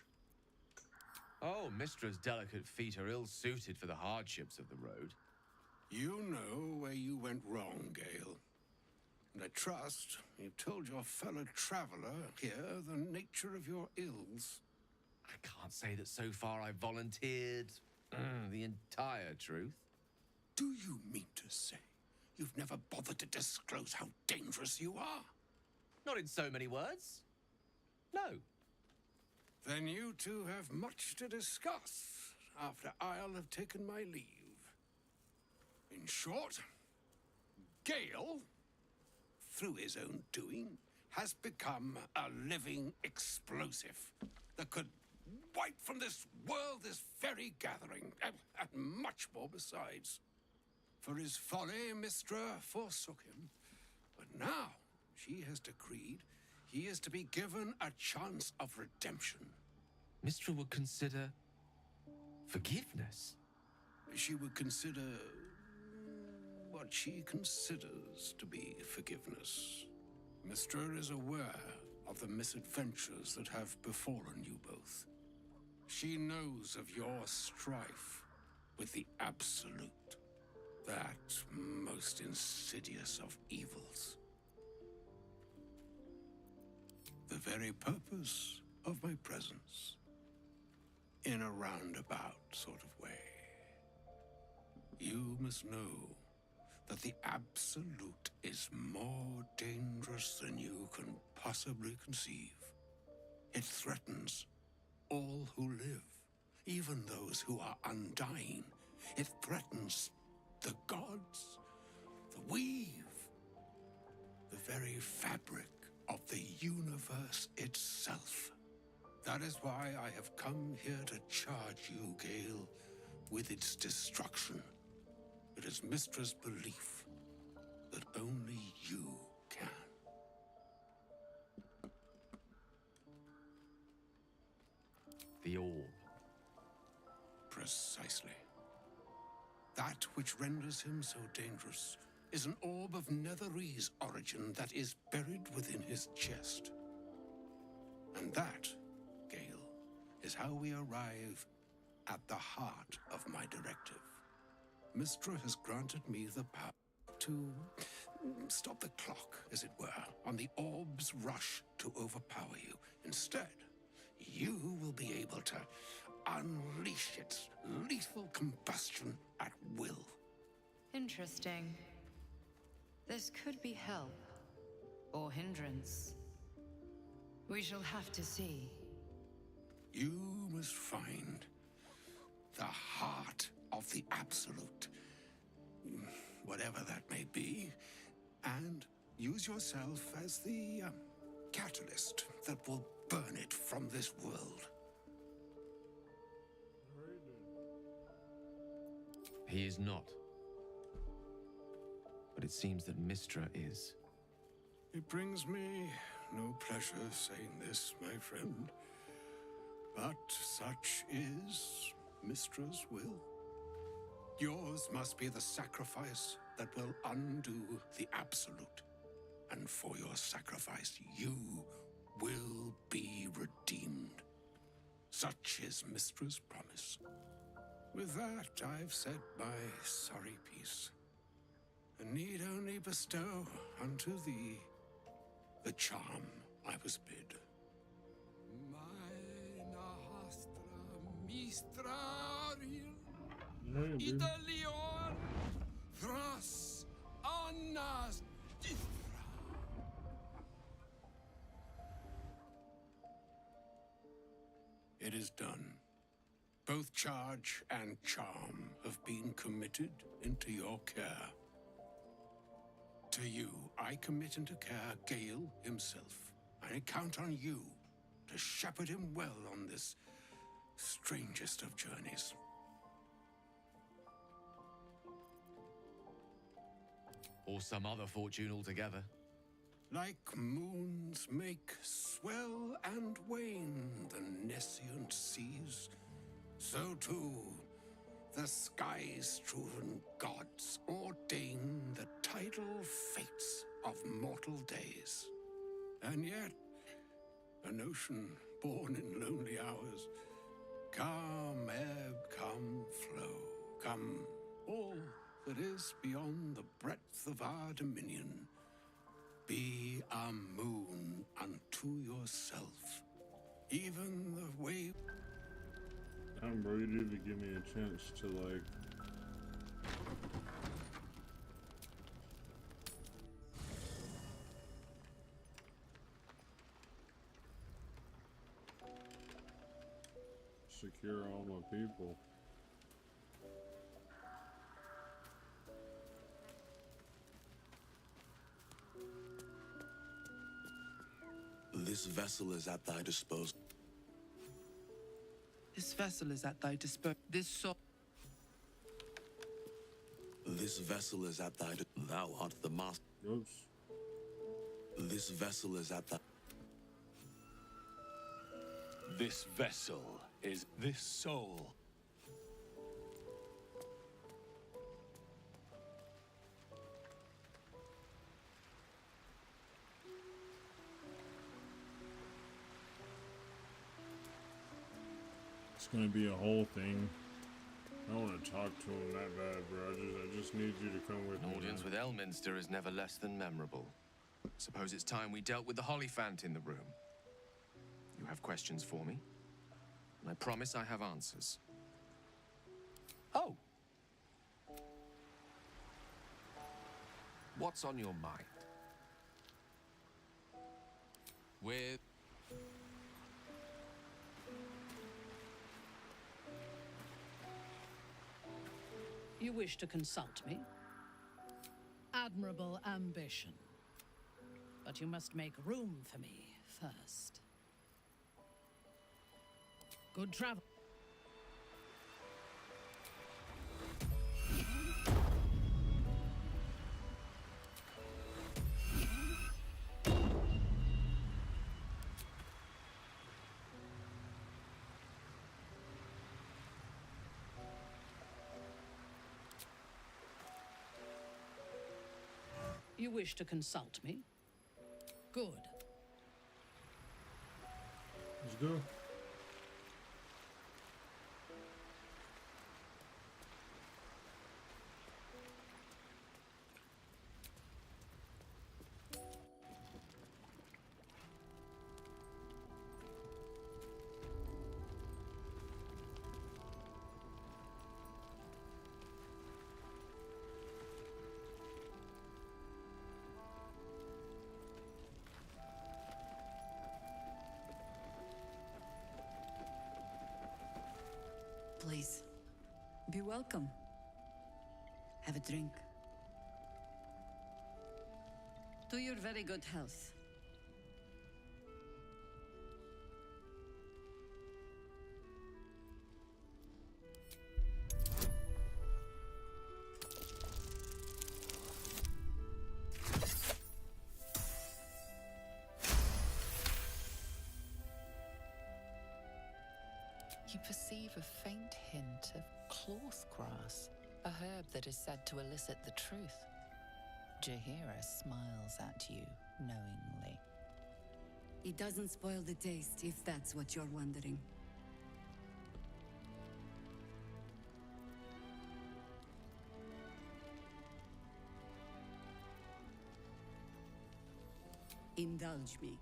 Oh, Mistra's delicate feet are ill-suited for the hardships of the road. You know where you went wrong, Gale. And I trust you've told your fellow traveler here the nature of your ills. I can't say that so far I've volunteered the entire truth. Do you mean to say you've never bothered to disclose how dangerous you are? Not in so many words. No. Then you two have much to discuss after I'll have taken my leave. In short, Gale, through his own doing, has become a living explosive that could wipe from this world this very gathering, and much more besides. For his folly, Mistra forsook him, but now she has decreed he is to be given a chance of redemption. Mistra would consider forgiveness. She would consider what she considers to be forgiveness. Mistra is aware of the misadventures that have befallen you both. She knows of your strife with the Absolute, that most insidious of evils. The very purpose of my presence, in a roundabout sort of way. You must know that the Absolute is more dangerous than you can possibly conceive. It threatens all who live, even those who are undying. It threatens the gods, the weave, the very fabric of the universe itself. That is why I have come here to charge you, Gale, with its destruction. It is Mistra's belief that only you can. The orb. Precisely. That which renders him so dangerous is an orb of Netherese origin that is buried within his chest. And that, Gale, is how we arrive at the heart of my directive. Mistra has granted me the power to stop the clock, as it were, on the orb's rush to overpower you. Instead, you will be able to unleash its lethal combustion at will. Interesting. This could be help, or hindrance. We shall have to see. You must find the heart of the Absolute, whatever that may be, and use yourself as the catalyst that will burn it from this world. He is not. But it seems that Mistra is. It brings me no pleasure saying this, my friend, but such is Mistra's will. Yours must be the sacrifice that will undo the Absolute. And for your sacrifice, you will be redeemed. Such is Mistra's promise. With that, I've said my sorry piece, and need only bestow unto thee the charm I was bid. Idalion Thras Annas Dithra. It is done. Both charge and charm have been committed into your care. To you, I commit into care Gale himself. I count on you to shepherd him well on this strangest of journeys. Or some other fortune altogether. Like moons make swell and wane the nescient seas, so too the sky-strewn gods ordain the tidal fates of mortal days. And yet, an ocean born in lonely hours, come ebb, come flow, come all that is beyond the breadth of our dominion. Be a moon unto yourself. Even the wave. I'm ready to give me a chance to, like, secure all my people. This vessel is at thy disposal. This vessel is at thy disposal. This soul. This vessel is at thy. Thou art the master. Oops. This vessel is at thy. This vessel is this soul. It's gonna be a whole thing. I don't want to talk to him that bad, bro. I just need you to come with me. An audience with Elminster is never less than memorable. Suppose it's time we dealt with the Hollyphant in the room. You have questions for me, and I promise I have answers. Oh! What's on your mind? With... You wish to consult me? Admirable ambition. But you must make room for me first. Good travel. You wish to consult me? Good. Let's go. Please, be welcome. Have a drink. To your very good health. You perceive a faint hint of cloth grass, a herb that is said to elicit the truth. Jahira smiles at you knowingly. It doesn't spoil the taste, if that's what you're wondering. Indulge me.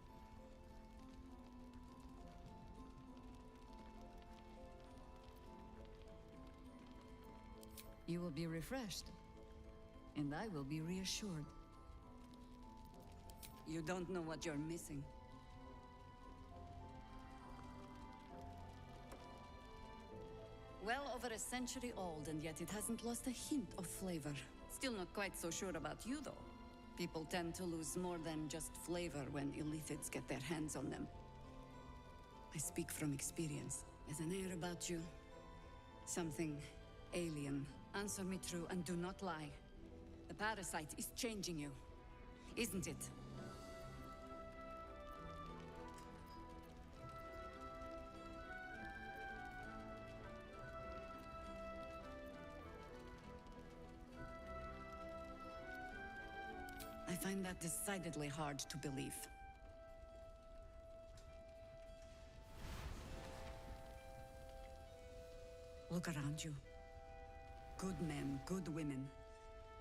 You will be refreshed, and I will be reassured. You don't know what you're missing. Well over a century old, and yet it hasn't lost a hint of flavor. Still not quite so sure about you, though. People tend to lose more than just flavor when illithids get their hands on them. I speak from experience. There's an air about you. Something alien. Answer me true and do not lie. The parasite is changing you, isn't it? I find that decidedly hard to believe. Look around you. Good men, good women.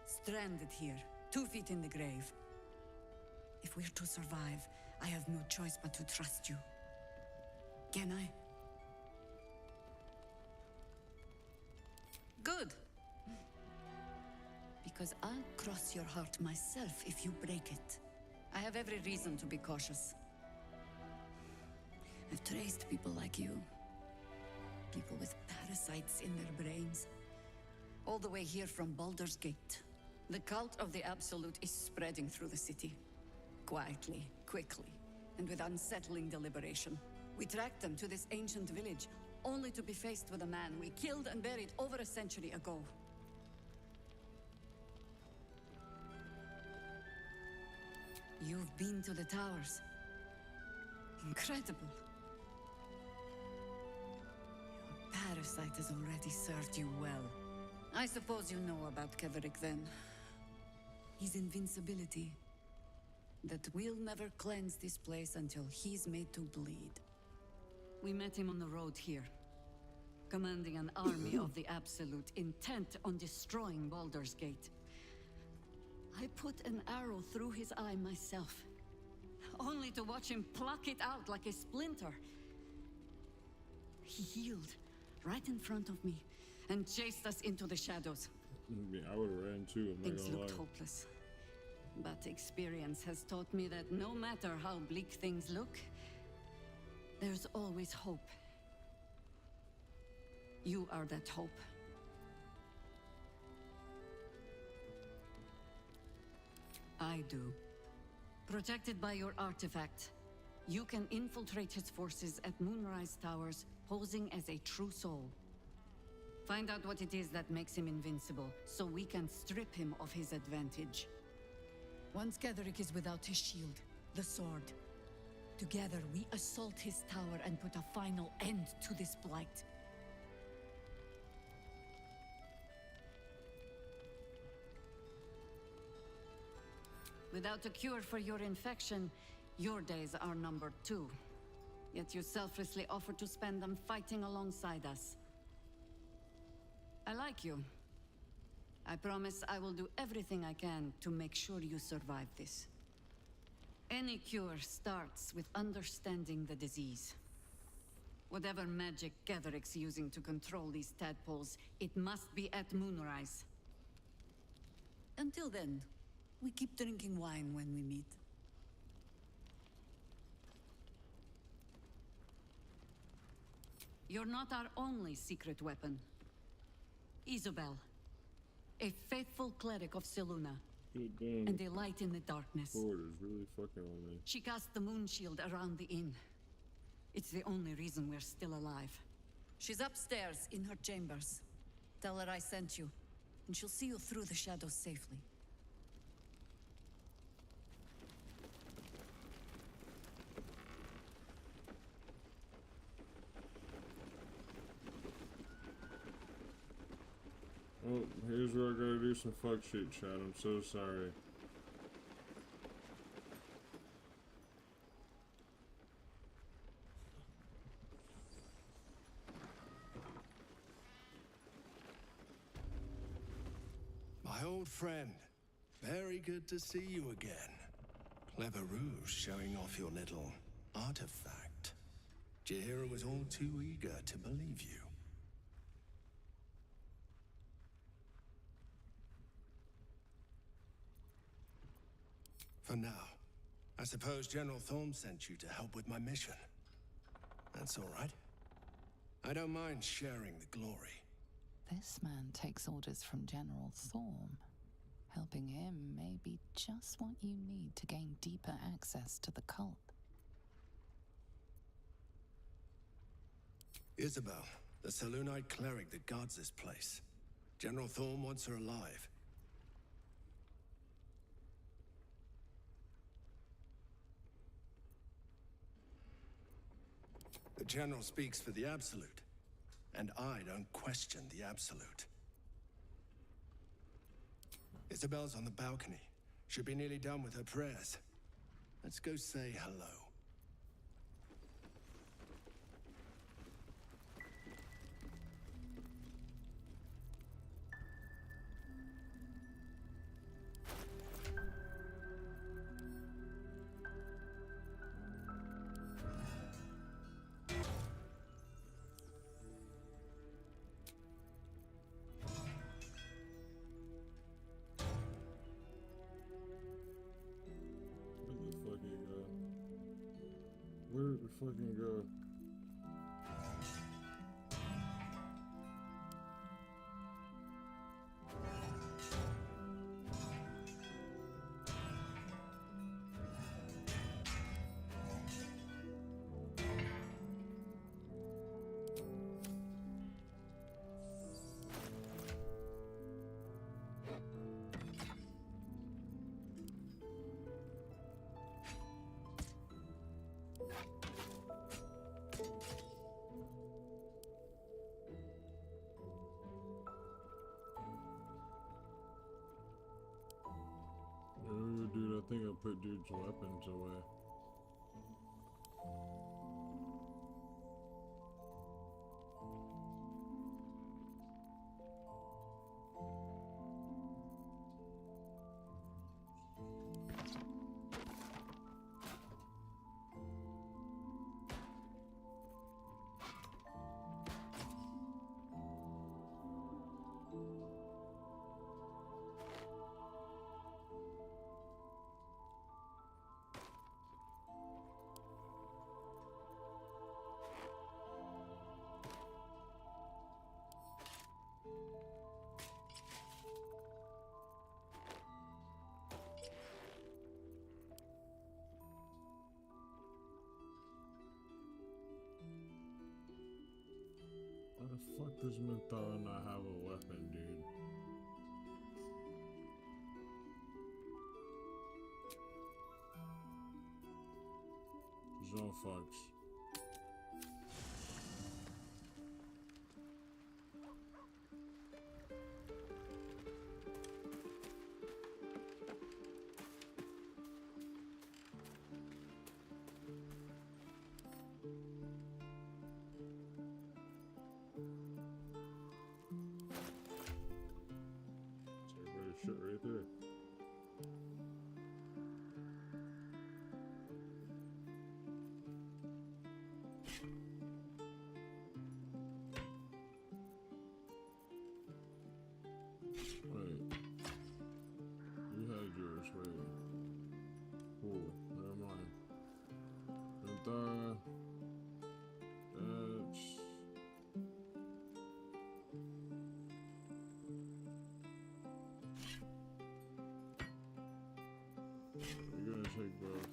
Stranded here, 2 feet in the grave. If we're to survive, I have no choice but to trust you. Can I? Good. Because I'll cross your heart myself if you break it. I have every reason to be cautious. I've traced people like you. People with parasites in their brains. All the way here from Baldur's Gate. The cult of the Absolute is spreading through the city. Quietly, quickly, and with unsettling deliberation. We tracked them to this ancient village, only to be faced with a man we killed and buried over a century ago. You've been to the towers. Incredible. Your parasite has already served you well. I suppose you know about Keverick then. His invincibility. That we'll never cleanse this place until he's made to bleed. We met him on the road here. Commanding an army of the Absolute, intent on destroying Baldur's Gate. I put an arrow through his eye myself, only to watch him pluck it out like a splinter. He healed right in front of me and chased us into the shadows. Yeah, I would have ran too, I'm not Things gonna looked lie. hopeless. But experience has taught me that no matter how bleak things look, there's always hope. You are that hope. I do. Protected by your artifact, you can infiltrate his forces at Moonrise Towers, posing as a true soul. Find out what it is that makes him invincible, so we can strip him of his advantage. Once Ketherick is without his shield, the sword, together we assault his tower and put a final end to this blight. Without a cure for your infection, your days are numbered too. Yet you selflessly offer to spend them fighting alongside us. I like you. I promise I will do everything I can to make sure you survive this. Any cure starts with understanding the disease. Whatever magic Ketherick's using to control these tadpoles, it must be at Moonrise. Until then, we keep drinking wine when we meet. You're not our only secret weapon. Isabel, a faithful cleric of Selûne, and a light in the darkness. Ford is really fucking on me. She cast the moon shield around the inn. It's the only reason we're still alive. She's upstairs in her chambers. Tell her I sent you, and she'll see you through the shadows safely. Oh, here's where I gotta do some fuck shit, Chad. I'm so sorry. My old friend. Very good to see you again. Clever ruse showing off your little artifact. Jaheira was all too eager to believe you. For now, I suppose General Thorm sent you to help with my mission. That's all right. I don't mind sharing the glory. This man takes orders from General Thorm. Helping him may be just what you need to gain deeper access to the cult. Isabel, the Selûnite cleric that guards this place. General Thorn wants her alive. The General speaks for the Absolute, and I don't question the Absolute. Isabel's on the balcony. Should be nearly done with her prayers. Let's go say hello. Where did the fucking go? Oh, dude, I think I put dude's weapons away. Why the fuck does Menthol not have a weapon, dude? There's no fucks. Shit right there. Wait. You had yours, wait. Cool, never mind. And that's... You're gonna take both.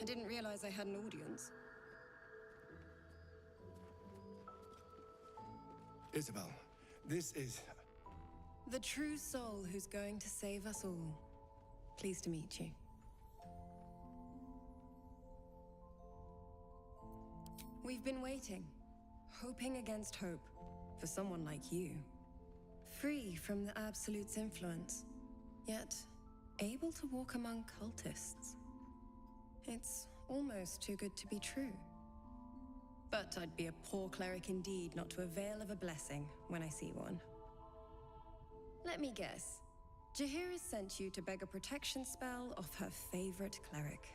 I didn't realize I had an audience. Isabel, this is... The true soul who's going to save us all. Pleased to meet you. We've been waiting, hoping against hope, for someone like you. Free from the Absolute's influence, yet able to walk among cultists. It's almost too good to be true. But I'd be a poor cleric indeed not to avail of a blessing when I see one. Let me guess. Jaheira sent you to beg a protection spell off her favorite cleric.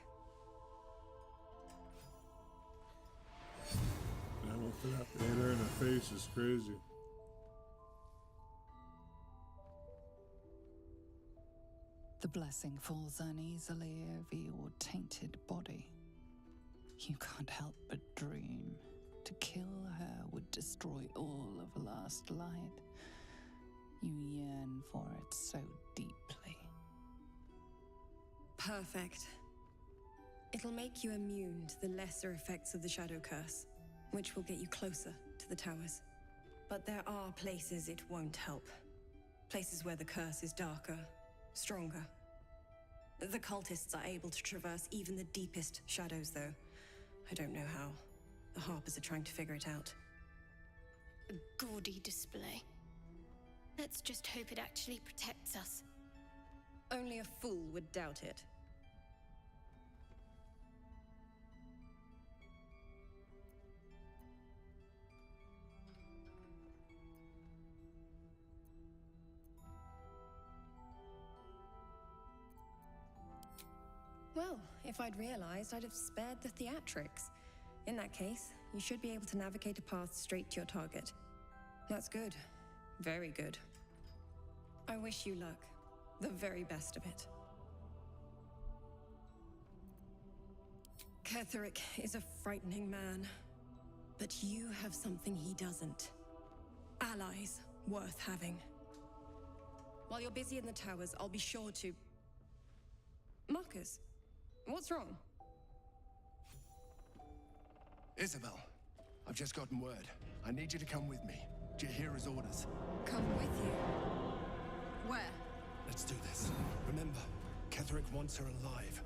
That one flap hit her in the face is crazy. The blessing falls uneasily over your tainted body. You can't help but dream. To kill her would destroy all of Last Light. You yearn for it so deeply. Perfect. It'll make you immune to the lesser effects of the Shadow Curse, which will get you closer to the towers. But there are places it won't help. Places where the curse is darker, stronger. The cultists are able to traverse even the deepest shadows, though. I don't know how. The Harpers are trying to figure it out. A gaudy display. Let's just hope it actually protects us. Only a fool would doubt it. Well, if I'd realized, I'd have spared the theatrics. In that case, you should be able to navigate a path straight to your target. That's good. Very good. I wish you luck. The very best of it. Ketheric is a frightening man. But you have something he doesn't. Allies worth having. While you're busy in the towers, I'll be sure to... Marcus, what's wrong? Isabel, I've just gotten word. I need you to come with me. Jaheira's orders. Come with you? Where? Let's do this. Remember, Ketheric wants her alive.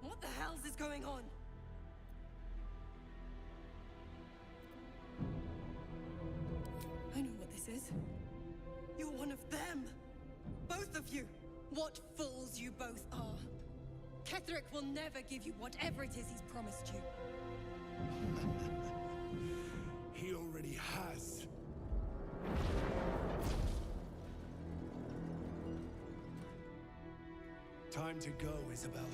What the hell's is going on? I know what this is. You're one of them. Both of you. What fools you both are. Ketheric will never give you whatever it is he's promised you. He already has. Time to go, Isabel.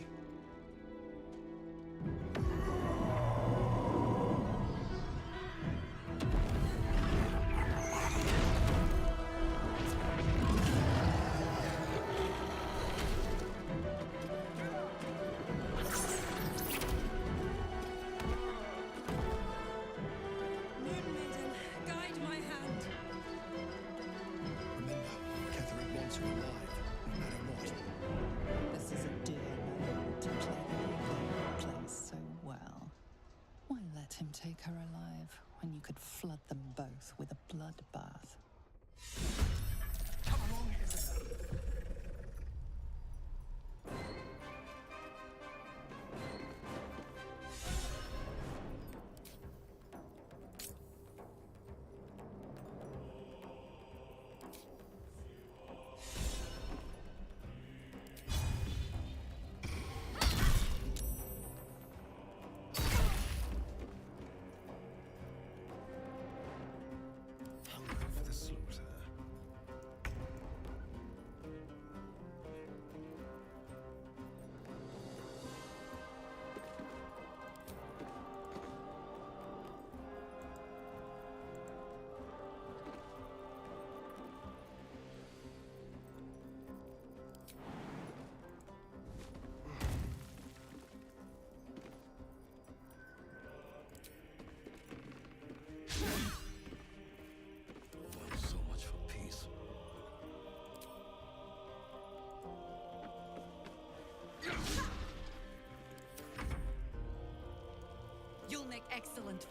Take her alive when you could flood them both with a bloodbath. Come along, Isabel.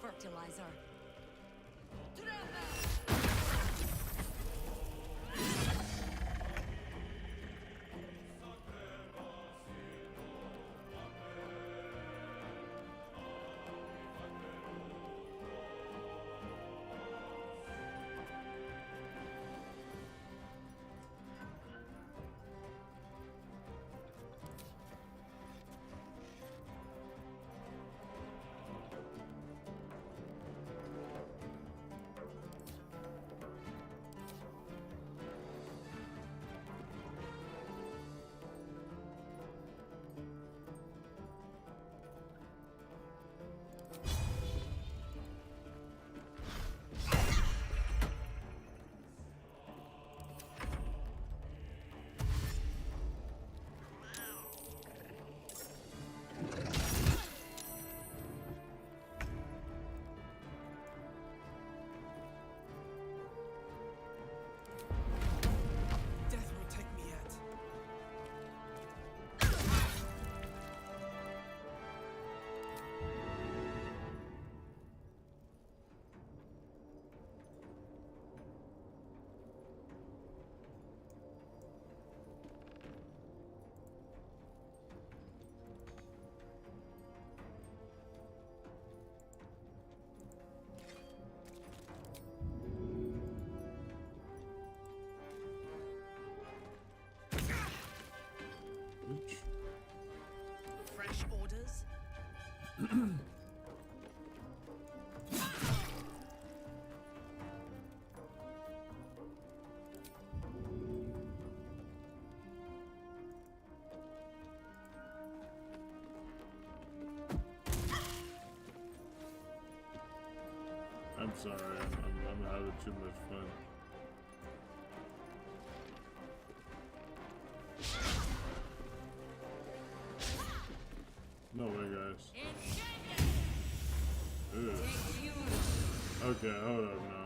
fertilizer. Death won't take me yet. Fresh orders? I'm sorry, I'm having too much fun. No way, guys. Ew. Okay, hold up now.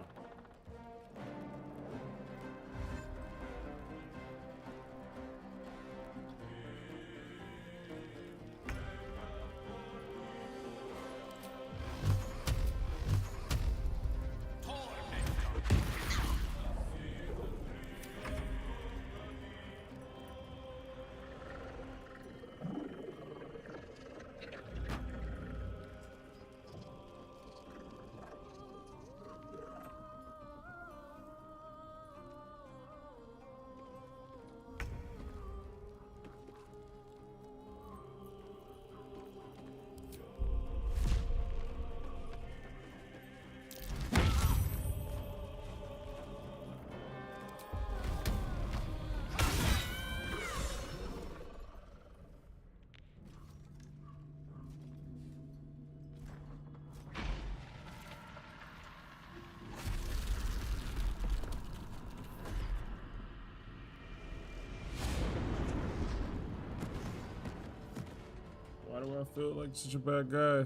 Why do I feel like such a bad guy?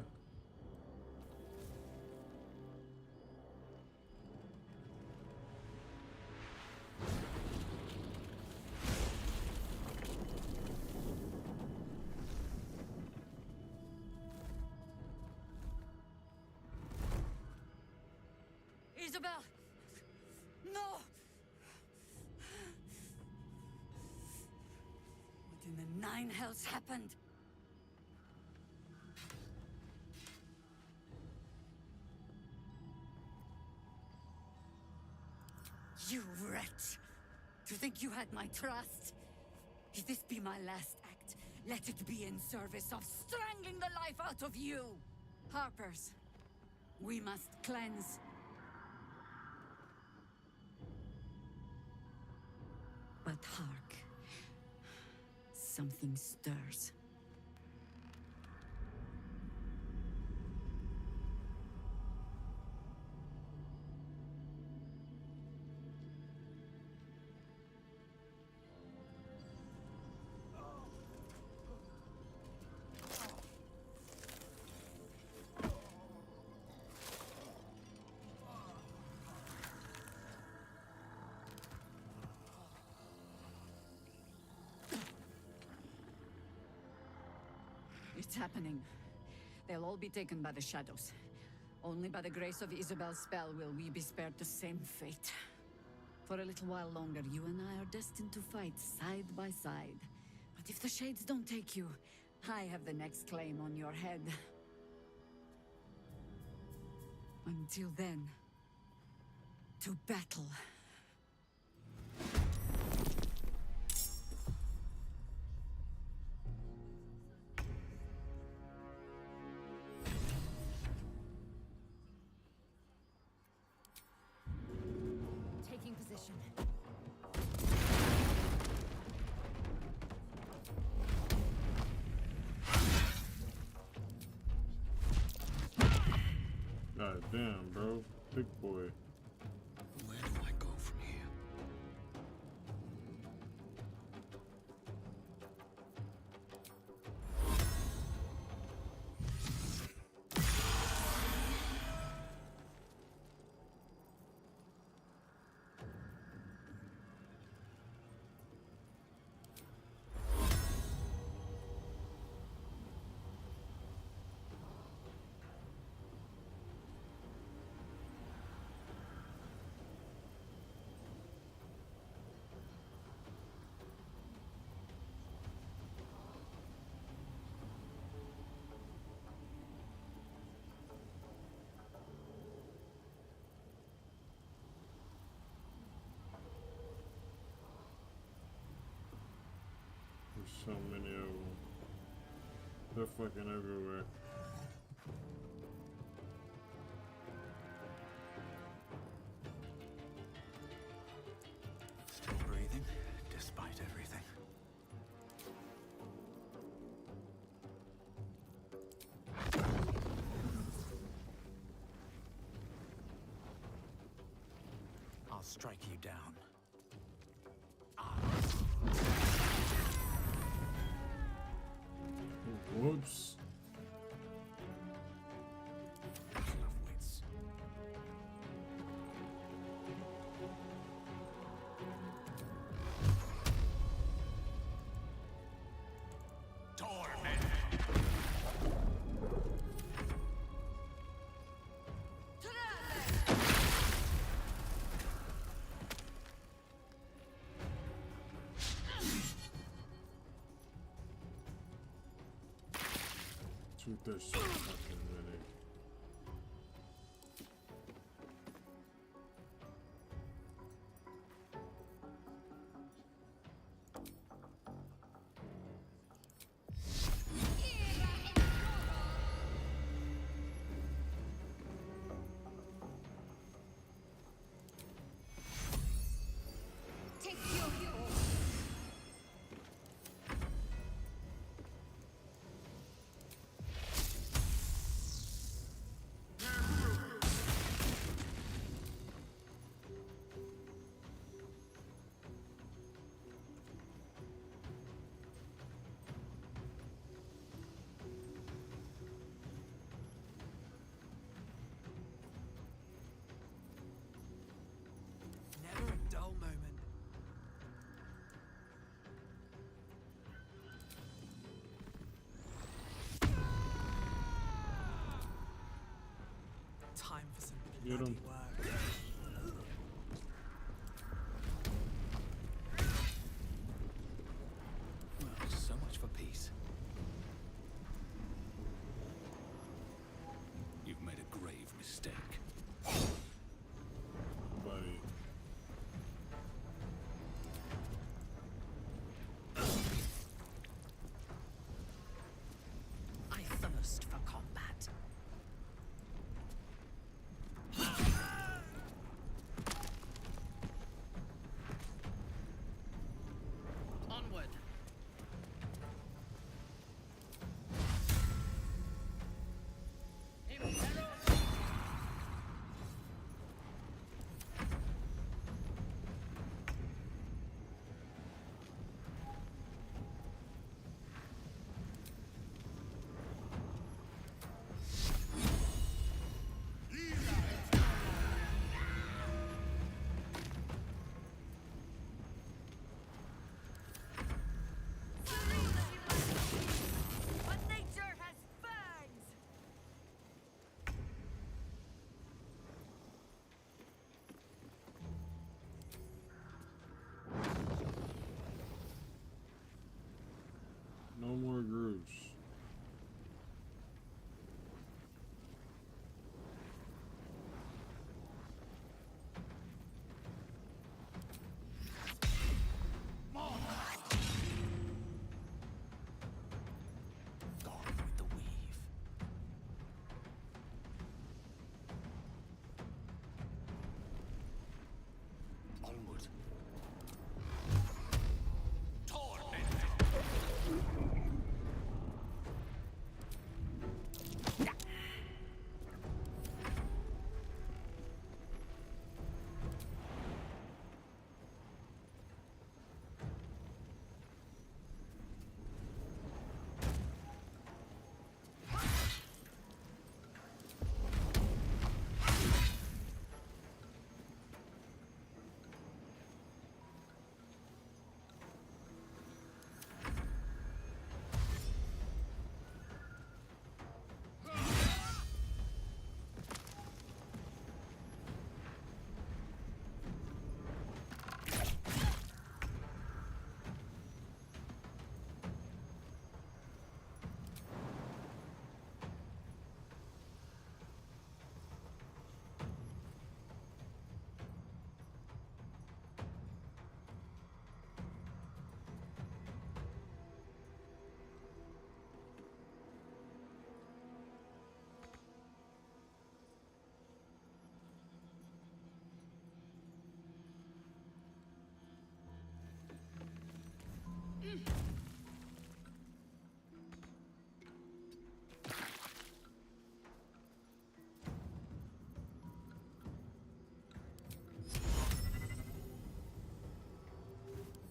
Isabel! No! What in the nine hells happened? You wretch! To think you had my trust? If this be my last act, let it be in service of strangling the life out of you! Harpers, we must cleanse. But hark. Something stirs. It's happening. They'll all be taken by the shadows. Only by the grace of Isabel's spell will we be spared the same fate. For a little while longer, you and I are destined to fight side by side. But if the Shades don't take you, I have the next claim on your head. Until then, to battle. Taking position. God damn, bro. Big boy. Where do I go from here? There's so many of them. They're fucking everywhere. Still breathing, despite everything. I'll strike you down. Whoops. Battle of wits. Torment. Dude, there's so fucking many. Take your Never a dull moment. Time for some Get bloody 'em. work. Well, so much for peace. You've made a grave mistake. Buddy. I thirst for combat. Onward. No more groups.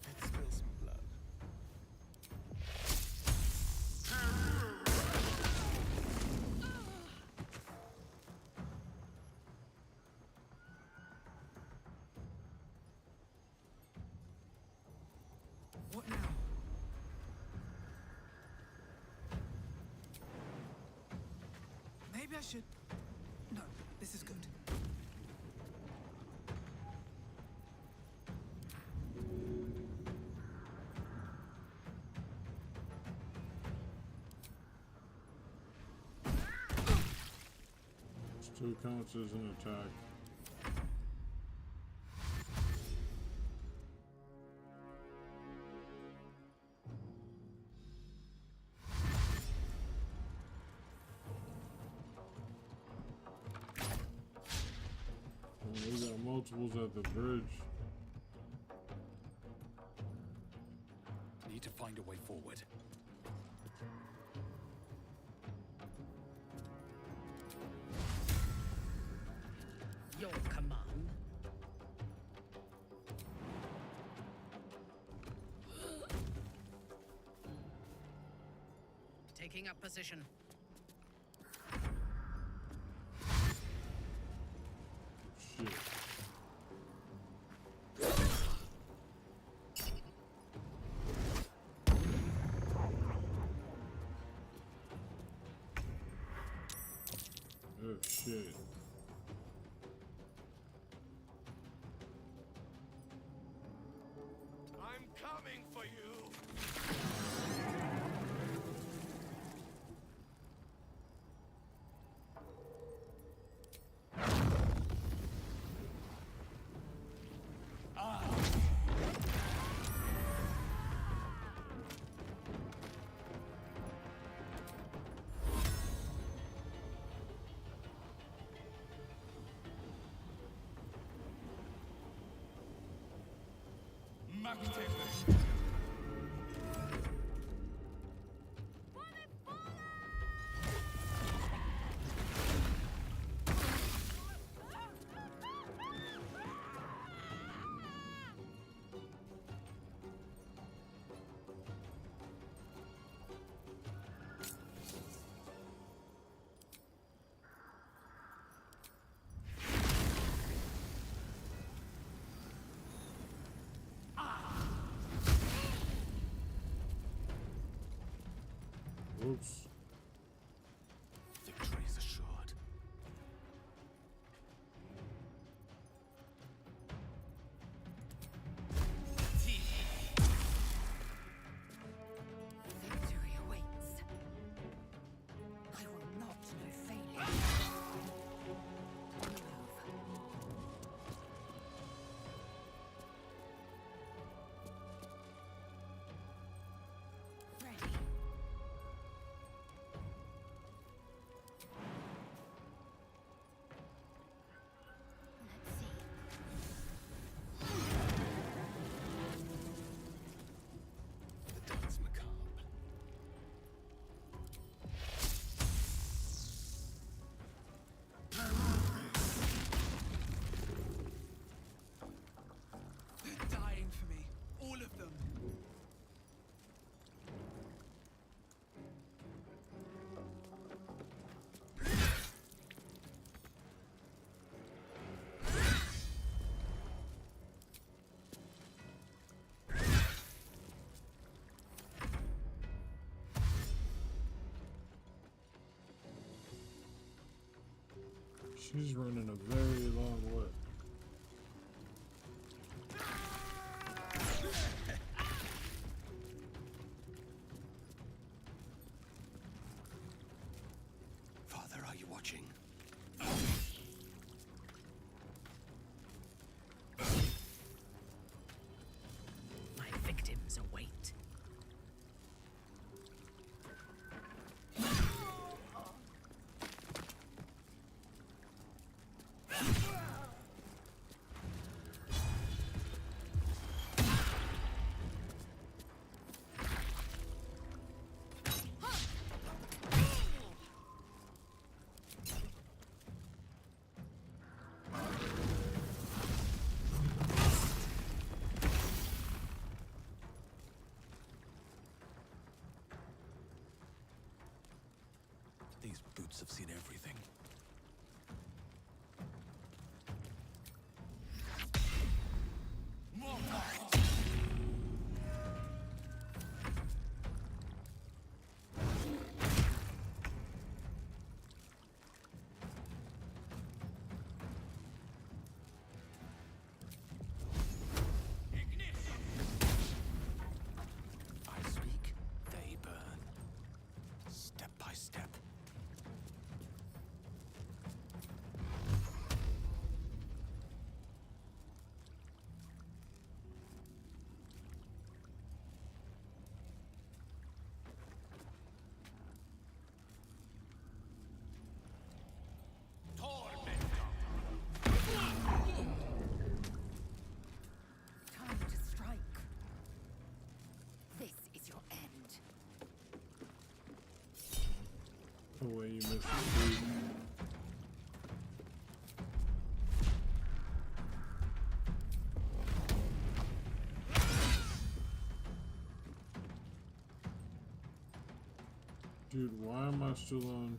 Let's spill some blood. What now? Maybe I should... No, this is good. Still counts as an attack. We got multiples at the bridge. Need to find a way forward. Your command. Taking up position. Shit. Oh shit. I'm coming for you. Oops. Victory is assured. Victory She's running a very long way. Father, are you watching? My victims await. These boots have seen everything. I speak, they burn. Step by step. Time to strike. This is your end. The way you missed the dude. Dude, why am I still on?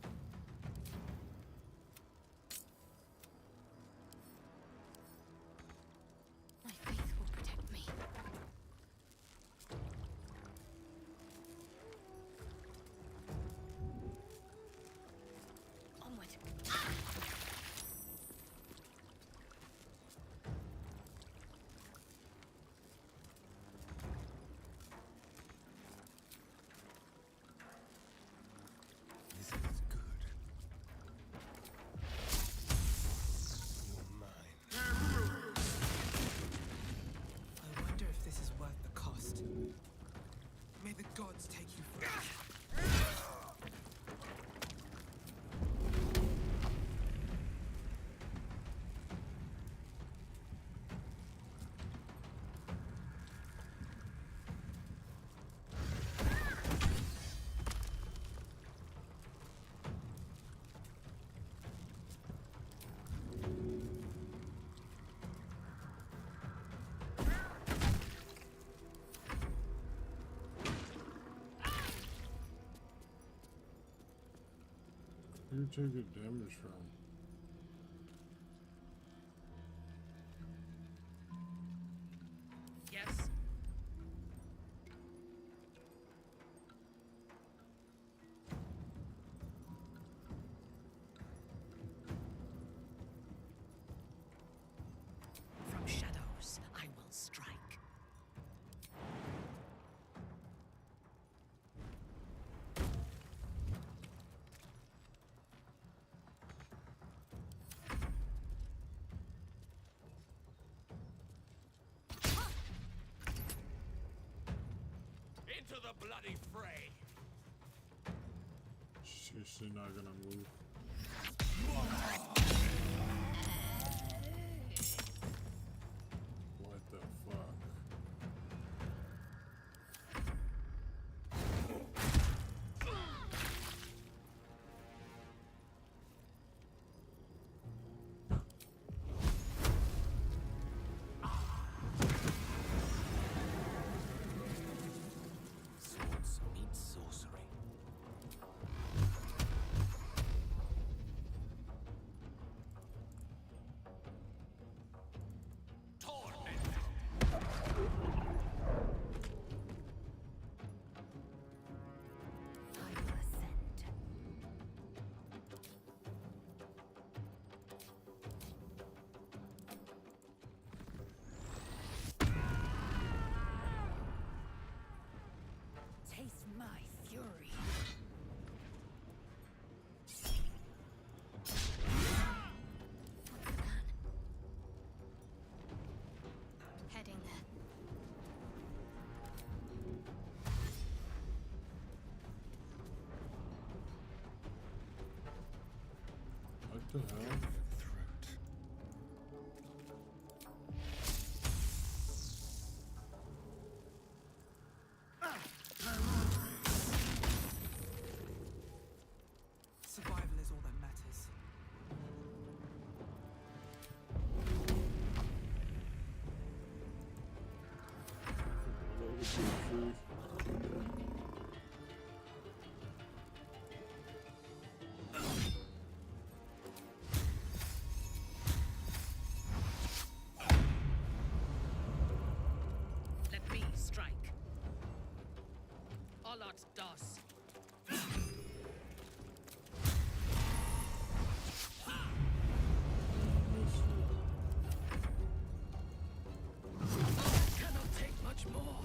My faith will protect me. Onward. This is good. You're mine. I wonder if this is worth the cost. May the gods take you first. Who you take a damage from? Yes. From shadows, I will strike. Into the bloody fray! She's not gonna move. What the fuck? Swords meet sorcery. the hell? Survival is all that matters. Let me strike. Olat das. Cannot take much more.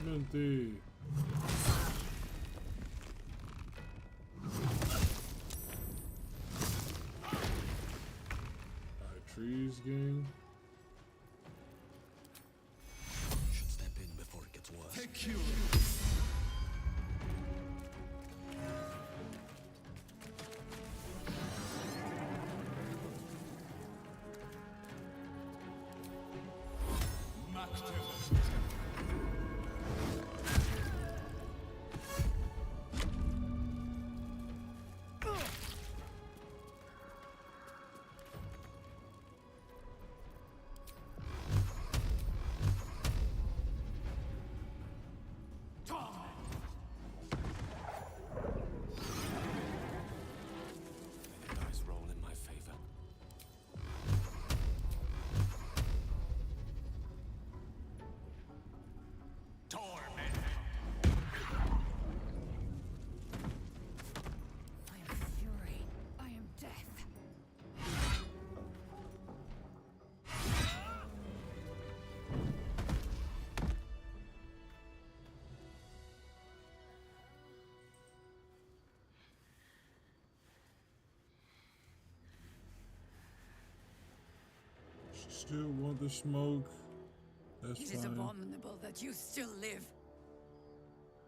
Minty. Trees gang. Should step in before it gets worse. Take you. Dice roll in my favor. I am fury. I am death. Still want the smoke. That's It is fine. abominable that you still live.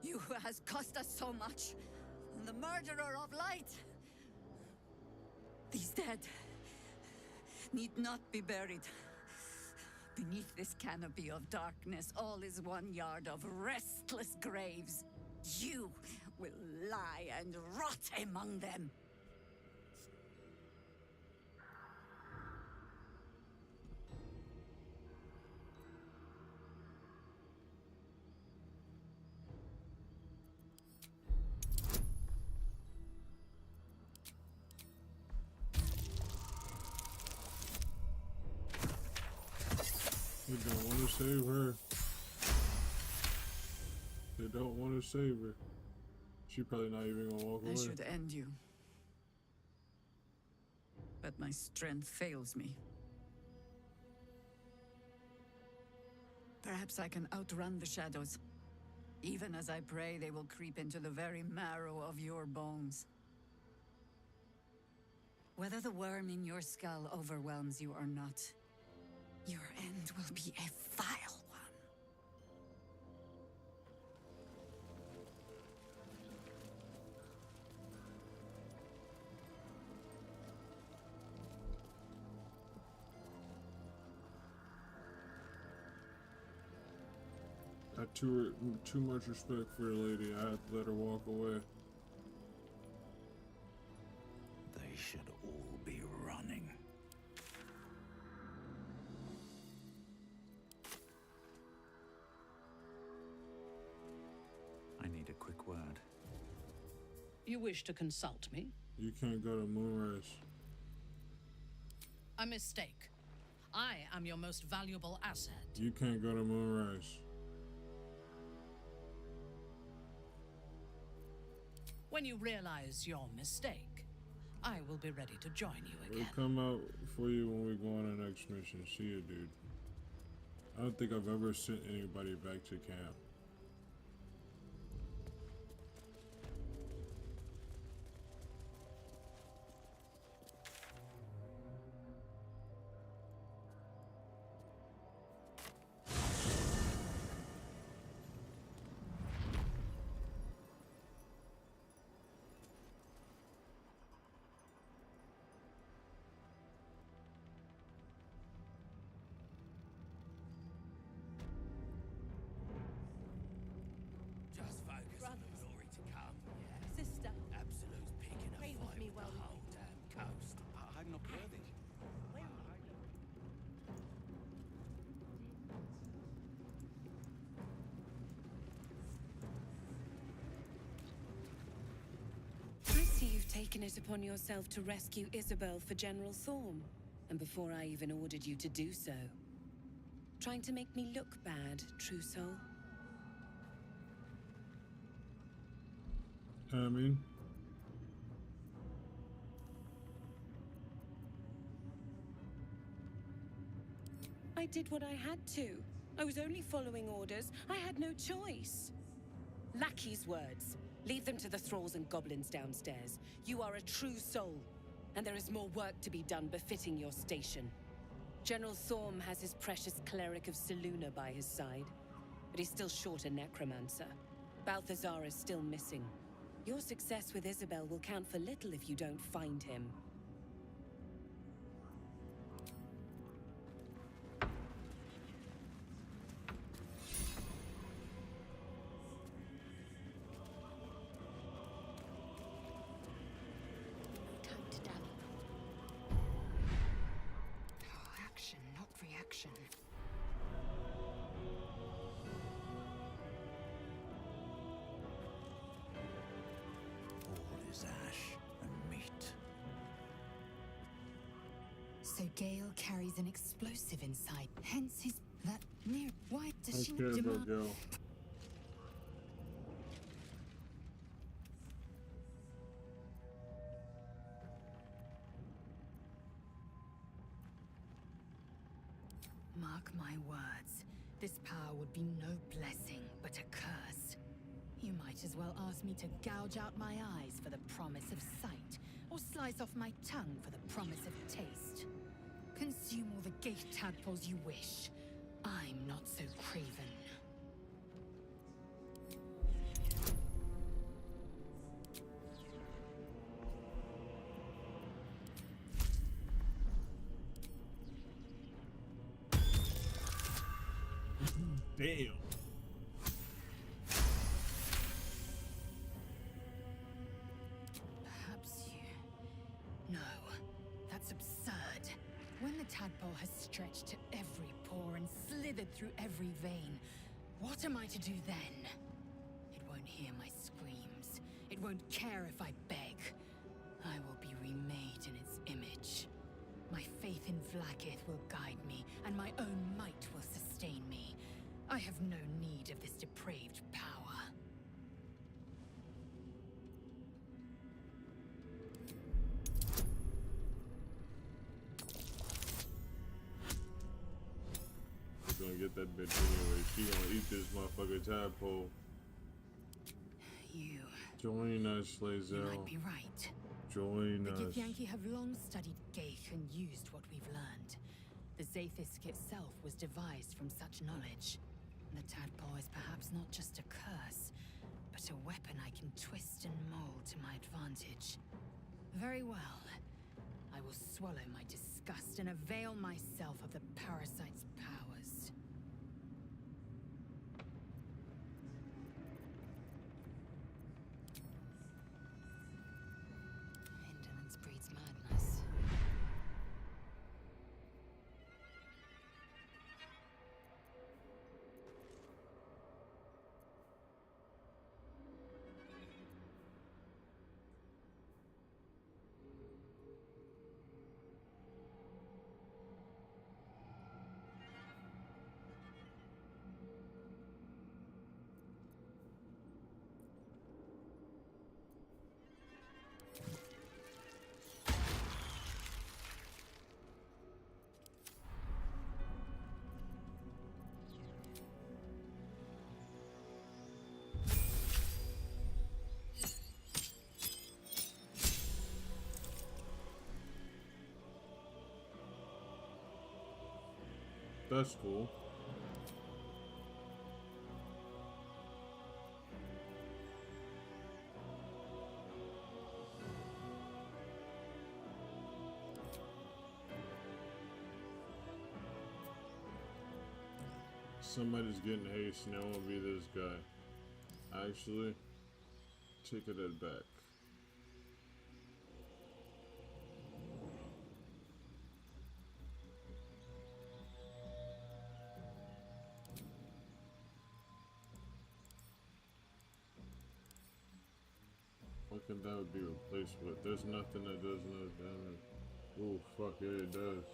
You who has cost us so much, and the murderer of light. These dead need not be buried. Beneath this canopy of darkness, all is 1 yard of restless graves. You will lie and rot among them. They don't want to save her. They don't want to save her. She probably not even gonna walk away. I should end you. But my strength fails me. Perhaps I can outrun the shadows. Even as I pray, they will creep into the very marrow of your bones. Whether the worm in your skull overwhelms you or not, your end will be a vile one. I had too much respect for the lady. I had to let her walk away. They should all be running. I need a quick word. You wish to consult me? You can't go to Moonrise. A mistake. I am your most valuable asset. You can't go to Moonrise. When you realize your mistake, I will be ready to join you We'll again. come out for you when we go on the next mission. See you, dude. I don't think I've ever sent anybody back to camp. taken it upon yourself to rescue Isabel for General Thorm, and before I even ordered you to do so. Trying to make me look bad, True Soul? I mean, I did what I had to. I was only following orders. I had no choice. Lackey's words. Leave them to the thralls and goblins downstairs. You are a true soul, and there is more work to be done befitting your station. General Thorm has his precious cleric of Seluna by his side, but he's still short a necromancer. Balthazar is still missing. Your success with Isabel will count for little if you don't find him. Time to dally. Oh, action, not reaction. All is ash and meat. So Gale carries an explosive inside, hence his... that near... Why I does she care not about demand... Gil. Mark my words, this power would be no blessing, but a curse. You might as well ask me to gouge out my eyes for the promise of sight, or slice off my tongue for the promise of taste. Consume all the gate tadpoles you wish. I'm not so craven. Damn. Perhaps you... No, that's absurd. When the tadpole has stretched to every pore and slithered through every vein, what am I to do then? It won't hear my screams. It won't care if I beg. I will be remade in its image. My faith in Vlaakith will guide me, and my own might will sustain me. I have no need of this depraved power. She's gonna get that bitch anyway. She gonna eat this motherfucker tadpole. You... Join us, You Lae'zel. might be right. Join The us. Githyanki have long studied Gaith and used what we've learned. The Zaithisk itself was devised from such knowledge. The tadpole is perhaps not just a curse, but a weapon I can twist and mold to my advantage. Very well. I will swallow my disgust and avail myself of the parasite's powers. Indolence breeds madness. That's cool. Somebody's getting haste and it won't be this guy. Actually, ticket it back. Fuck think that would be replaceable. There's nothing that does no damage. Oh, fuck yeah, it does.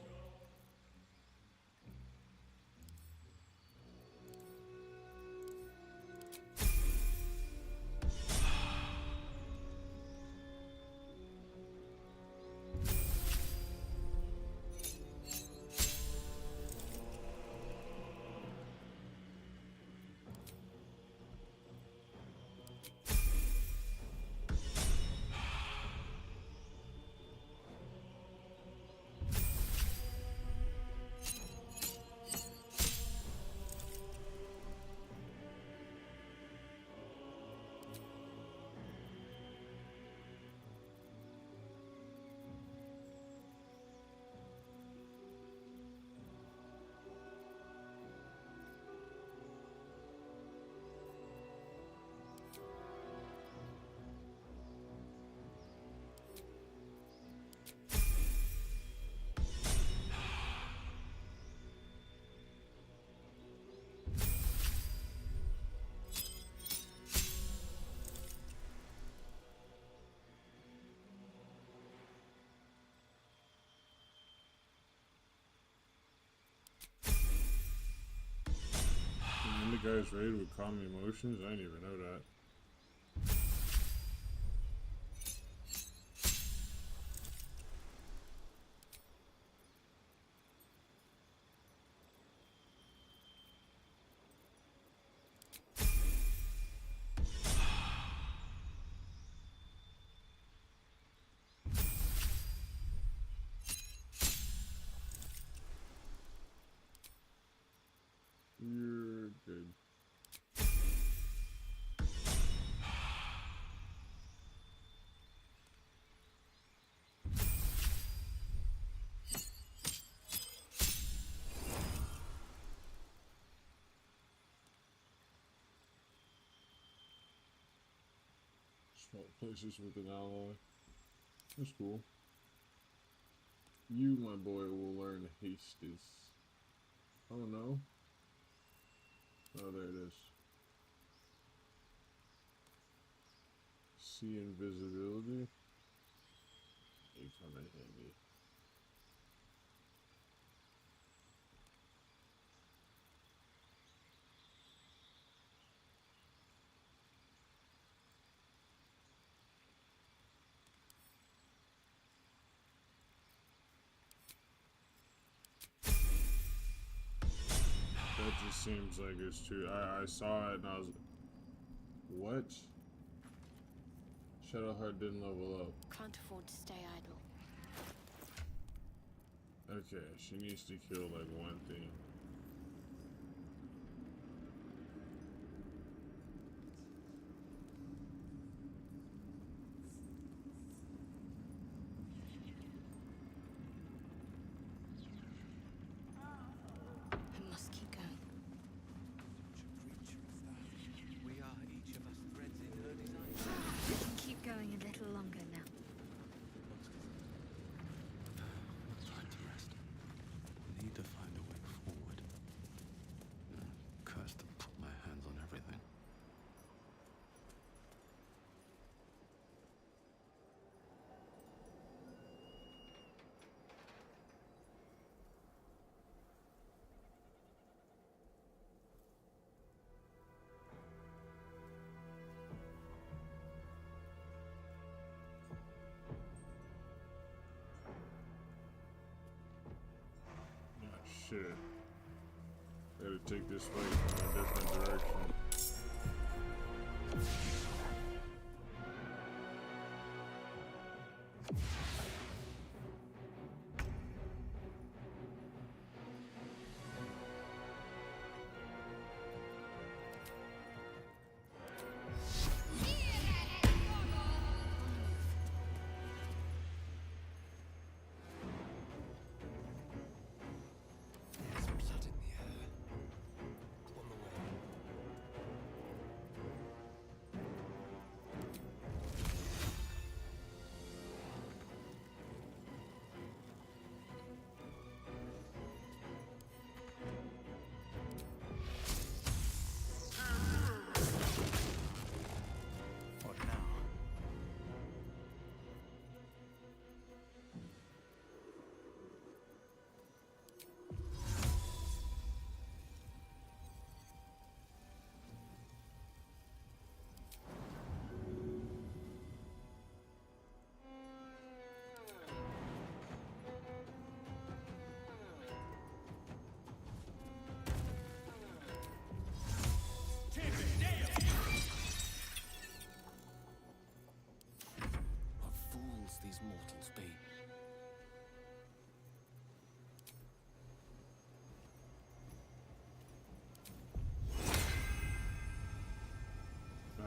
And the guy's raid with calm emotions? I didn't even know that. You're good. Swap places with an ally. That's cool. You, my boy, will learn hastes. Oh no. Oh, there it is. See invisibility. You come in handy. That just seems like it's too. I saw it and I was. What? Shadowheart didn't level up. Can't afford to stay idle. Okay, she needs to kill like one thing. I must keep going. We are each of us threads in her design. We can keep going a little longer now. Time to rest. Need to find a way forward. Cursed to put my hands on everything. Shit. Gotta take this fight in a different direction.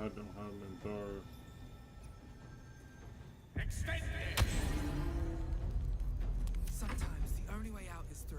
I don't have Baldur. Extended! Sometimes the only way out is through.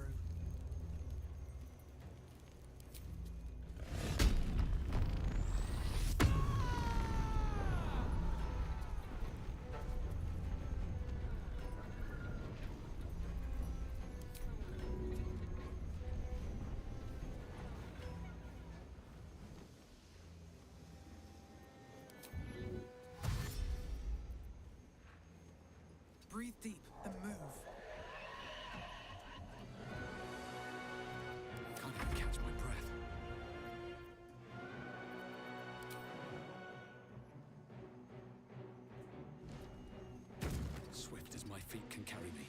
Breathe deep and move. Can't even catch my breath. Swift as my feet can carry me.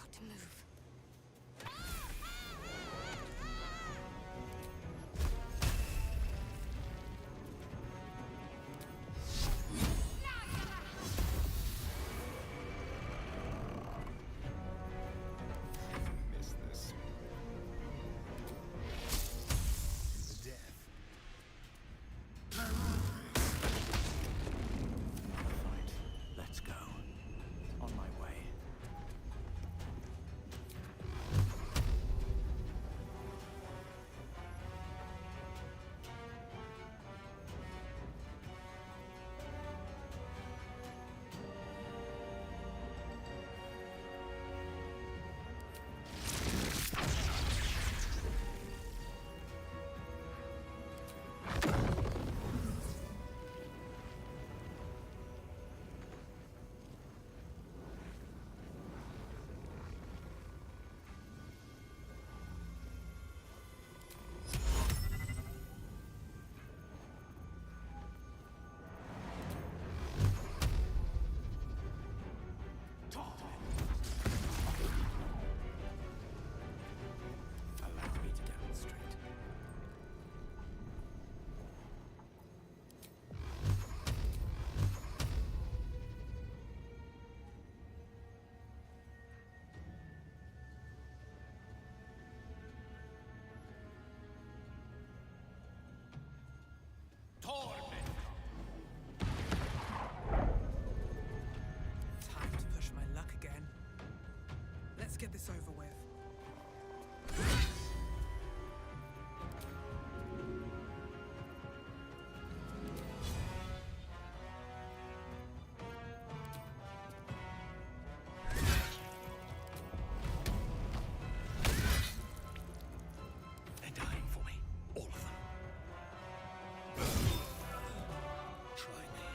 To move. Miss this. Death. Fight. Let's go. On my way. Allow me to demonstrate. Time to push my luck again. Let's get this over with. They're dying for me. All of them. Try me.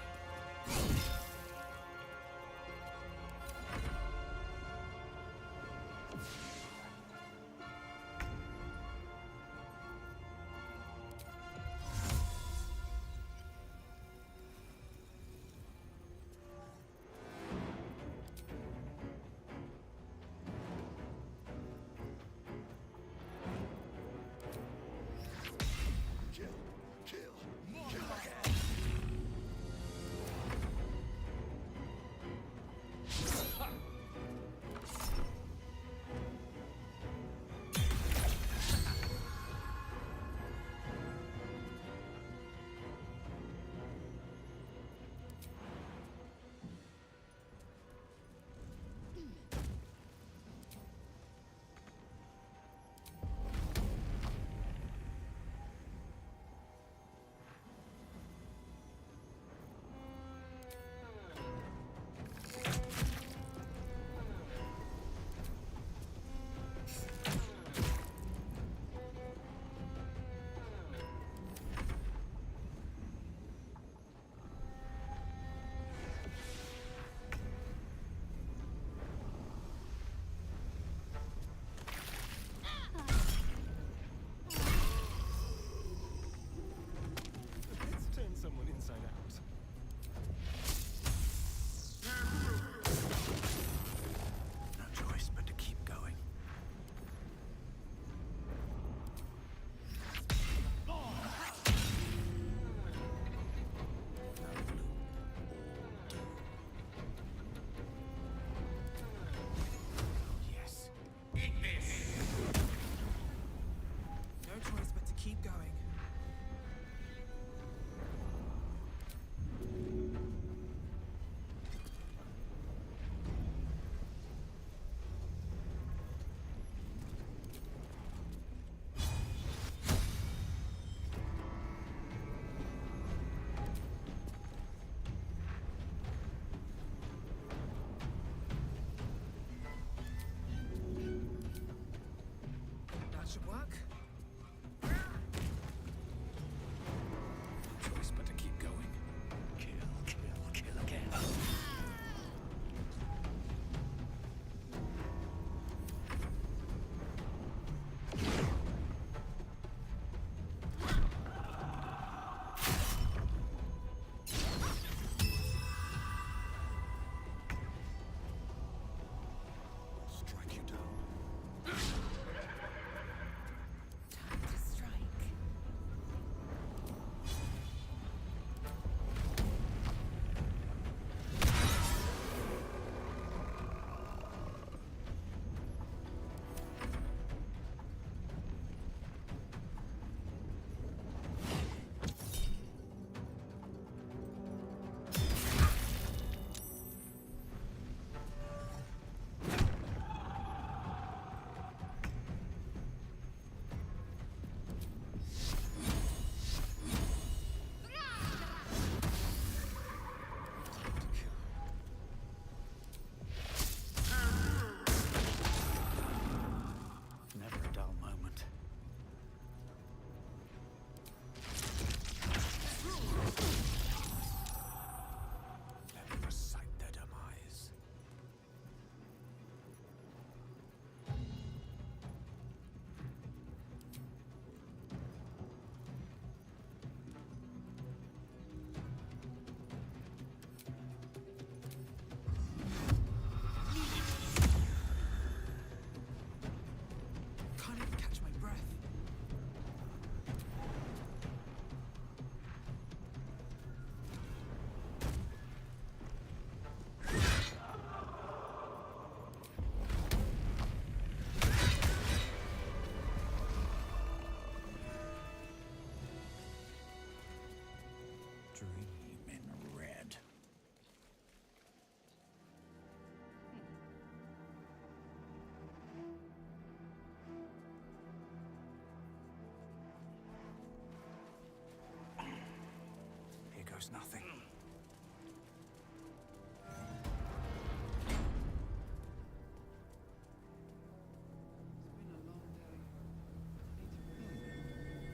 knows nothing.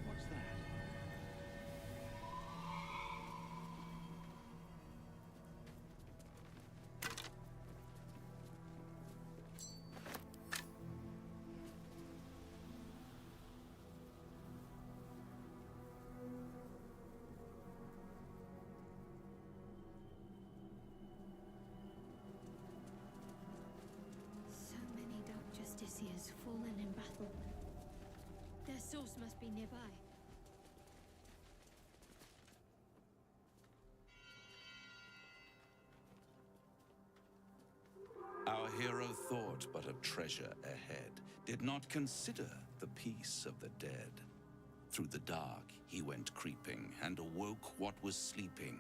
What's that? So many Dark Justiciars fallen in battle. Their source must be nearby. Our hero thought but of treasure ahead, did not consider the peace of the dead. Through the dark he went creeping, and awoke what was sleeping.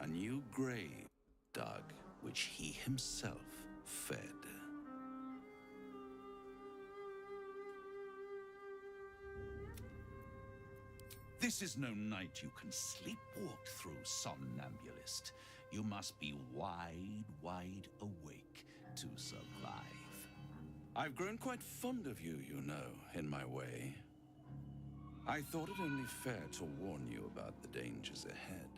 A new grave dug, which he himself fed. This is no night you can sleepwalk through, somnambulist. You must be wide, wide awake to survive. I've grown quite fond of you, you know, in my way. I thought it only fair to warn you about the dangers ahead.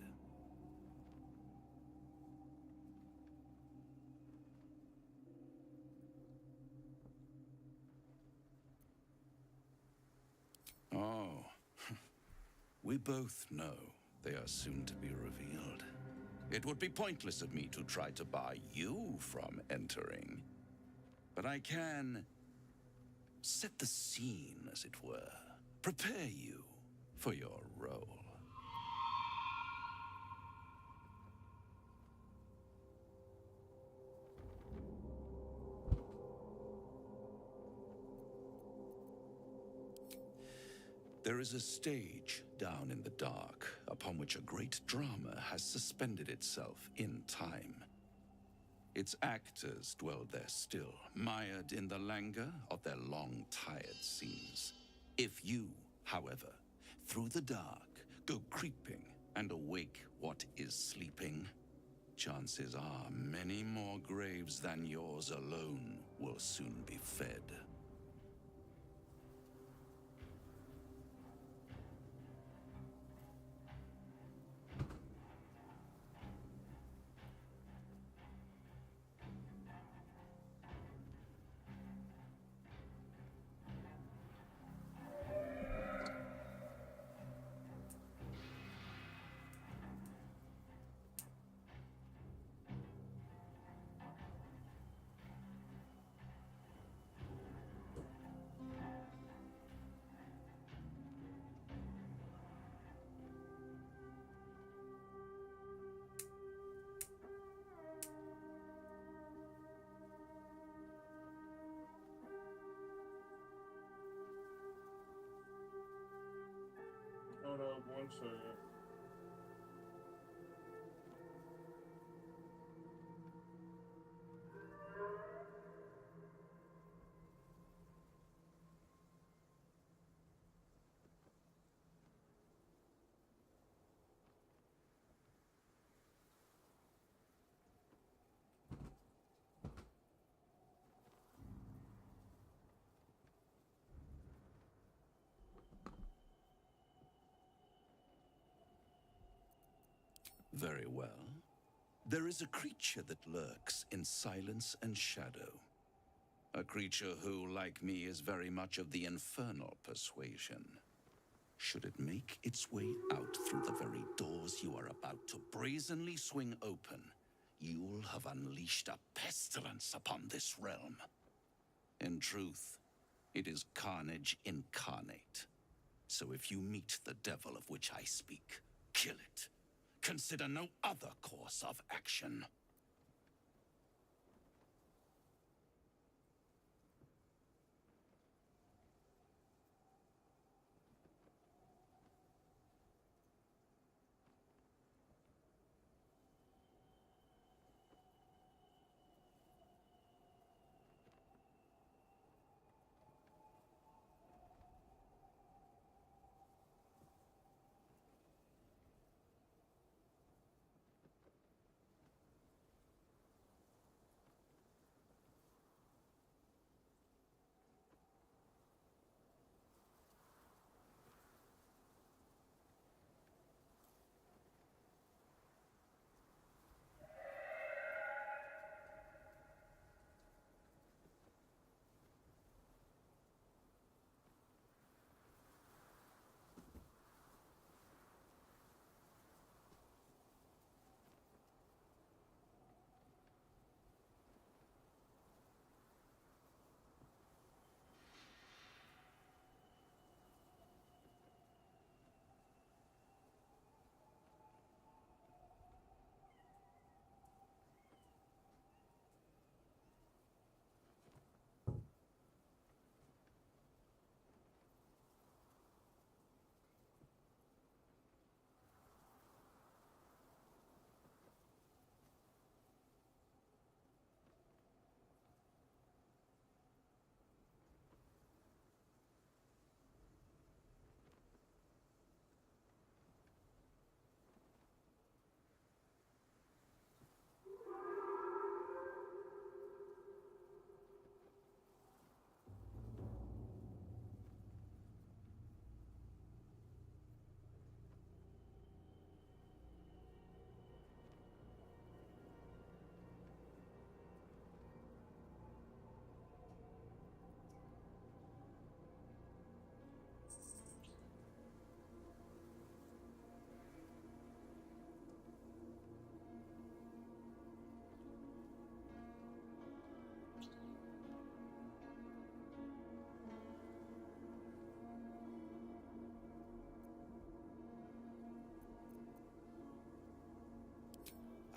Oh, we both know they are soon to be revealed. It would be pointless of me to try to bar you from entering. But I can set the scene, as it were. Prepare you for your role. There is a stage down in the dark upon which a great drama has suspended itself in time. Its actors dwell there still, mired in the languor of their long, tired scenes. If you, however, through the dark, go creeping and awake what is sleeping, chances are many more graves than yours alone will soon be fed. Hold up 1 second. Very well. There is a creature that lurks in silence and shadow. A creature who, like me, is very much of the infernal persuasion. Should it make its way out through the very doors you are about to brazenly swing open, you'll have unleashed a pestilence upon this realm. In truth, it is carnage incarnate. So if you meet the devil of which I speak, kill it. Consider no other course of action.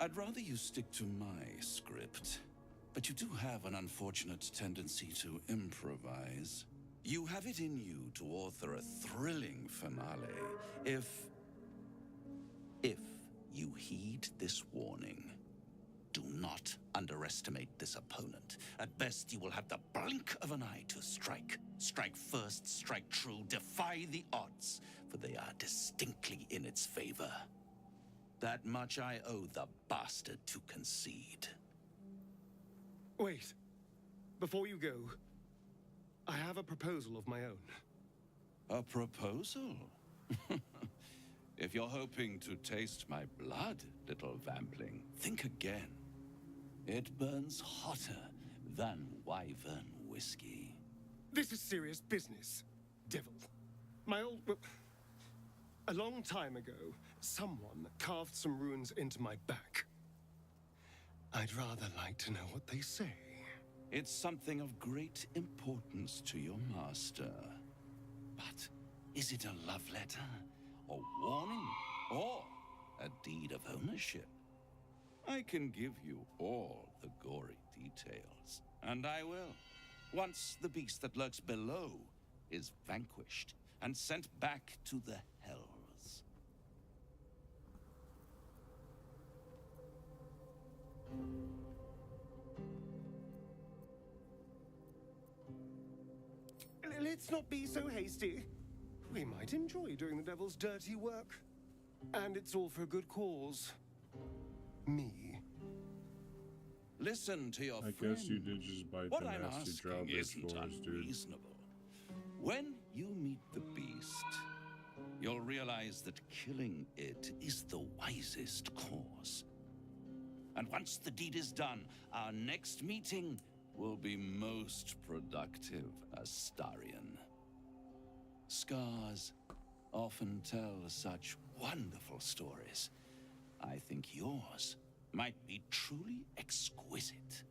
I'd rather you stick to my script, but you do have an unfortunate tendency to improvise. You have it in you to author a thrilling finale if you heed this warning. Do not underestimate this opponent. At best, you will have the blink of an eye to strike. Strike first, strike true, defy the odds, for they are distinctly in its favor. That much I owe the bastard to concede. Wait. Before you go, I have a proposal of my own. A proposal? If you're hoping to taste my blood, little vampling, think again. It burns hotter than wyvern whiskey. This is serious business, devil. A long time ago, someone carved some runes into my back. I'd rather like to know what they say. It's something of great importance to your master. But is it a love letter, a warning, or a deed of ownership? I can give you all the gory details, and I will, once the beast that lurks below is vanquished and sent back to the hells. Let's not be so hasty. We might enjoy doing the devil's dirty work. And it's all for a good cause. Me. Listen to your friend. I guess you did just bite what the I'm nasty asking drawbridge isn't for us, dude. unreasonable. When you meet the beast, you'll realize that killing it is the wisest course. And once the deed is done, our next meeting will be most productive, Astarion. Scars often tell such wonderful stories. I think yours might be truly exquisite.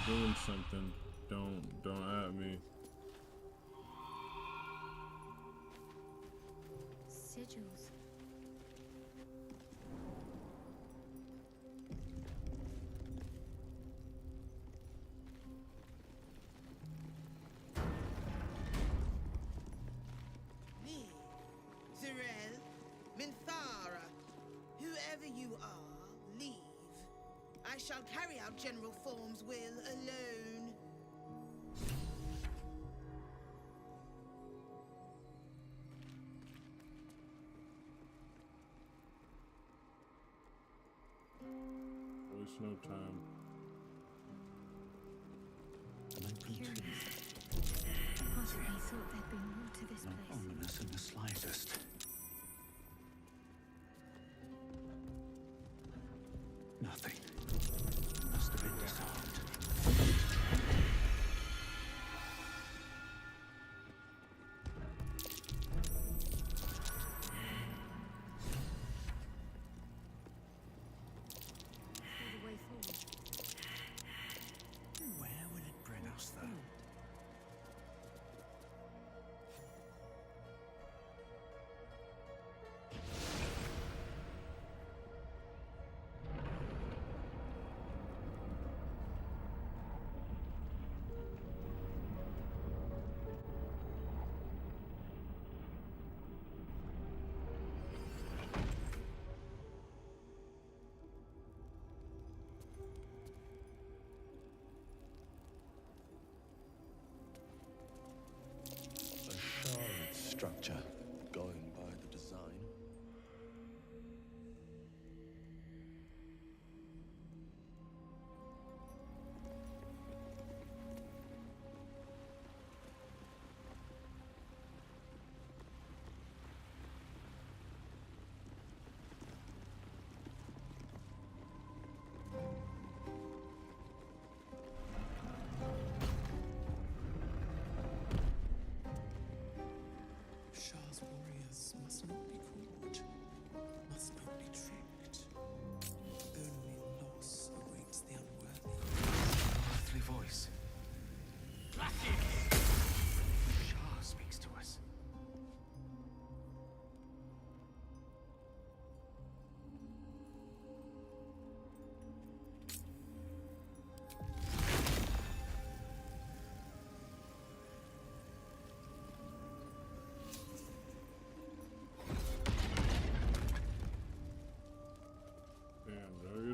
Doing something. Don't at me. Sigils. Me, Zerel, Minthara, whoever you are, leave. I shall carry out General Form's will alone. Waste no time. Curious. Part of me thought there'd be more to this Not place. ominous in the slightest. Nothing. Must have been disarmed. The way forward. Where will it bring us, though?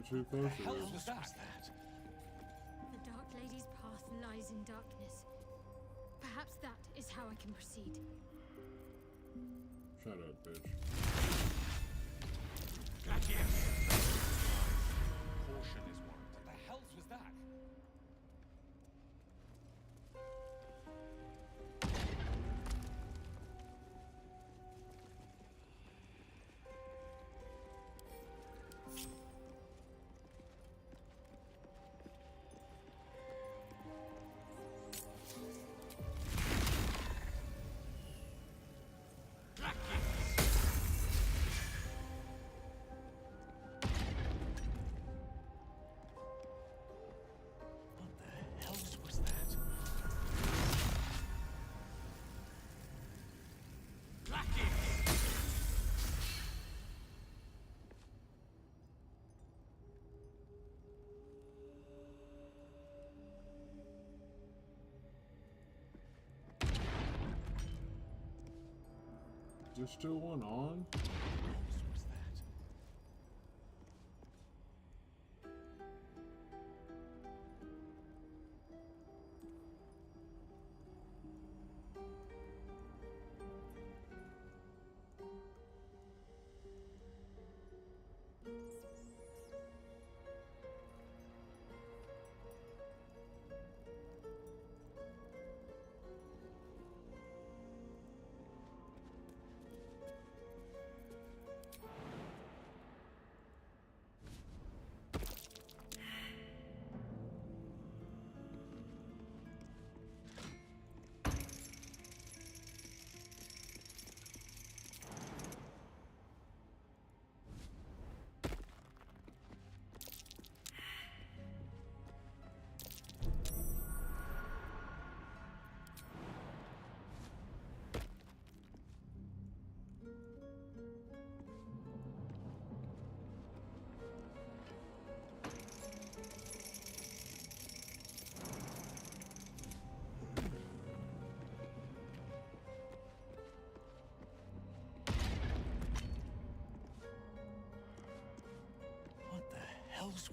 too close to What this. was that? The Dark Lady's path lies in darkness. Perhaps that is how I can proceed. Shut up, bitch. Caution is warranted. What the hell was that? There's still one on?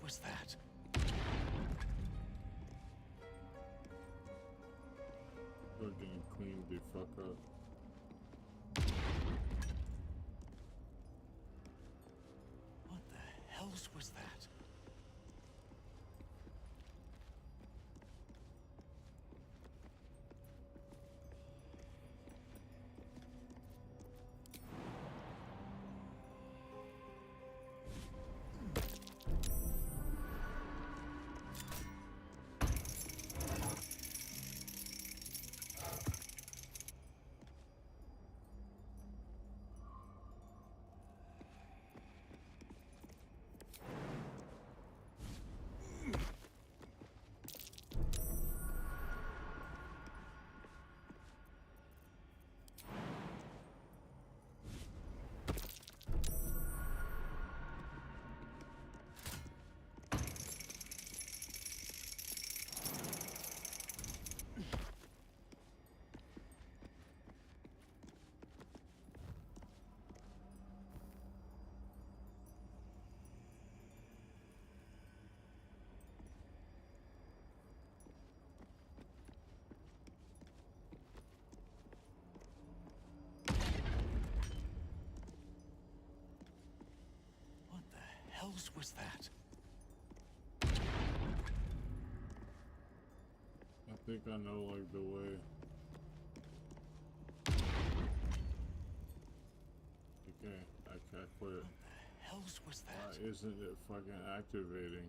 Was that? Fucking clean the fuck up. What the hell was that? Was that? I think I know, like, the way. Okay, I can't quit. What the hell was that? Why isn't it fucking activating?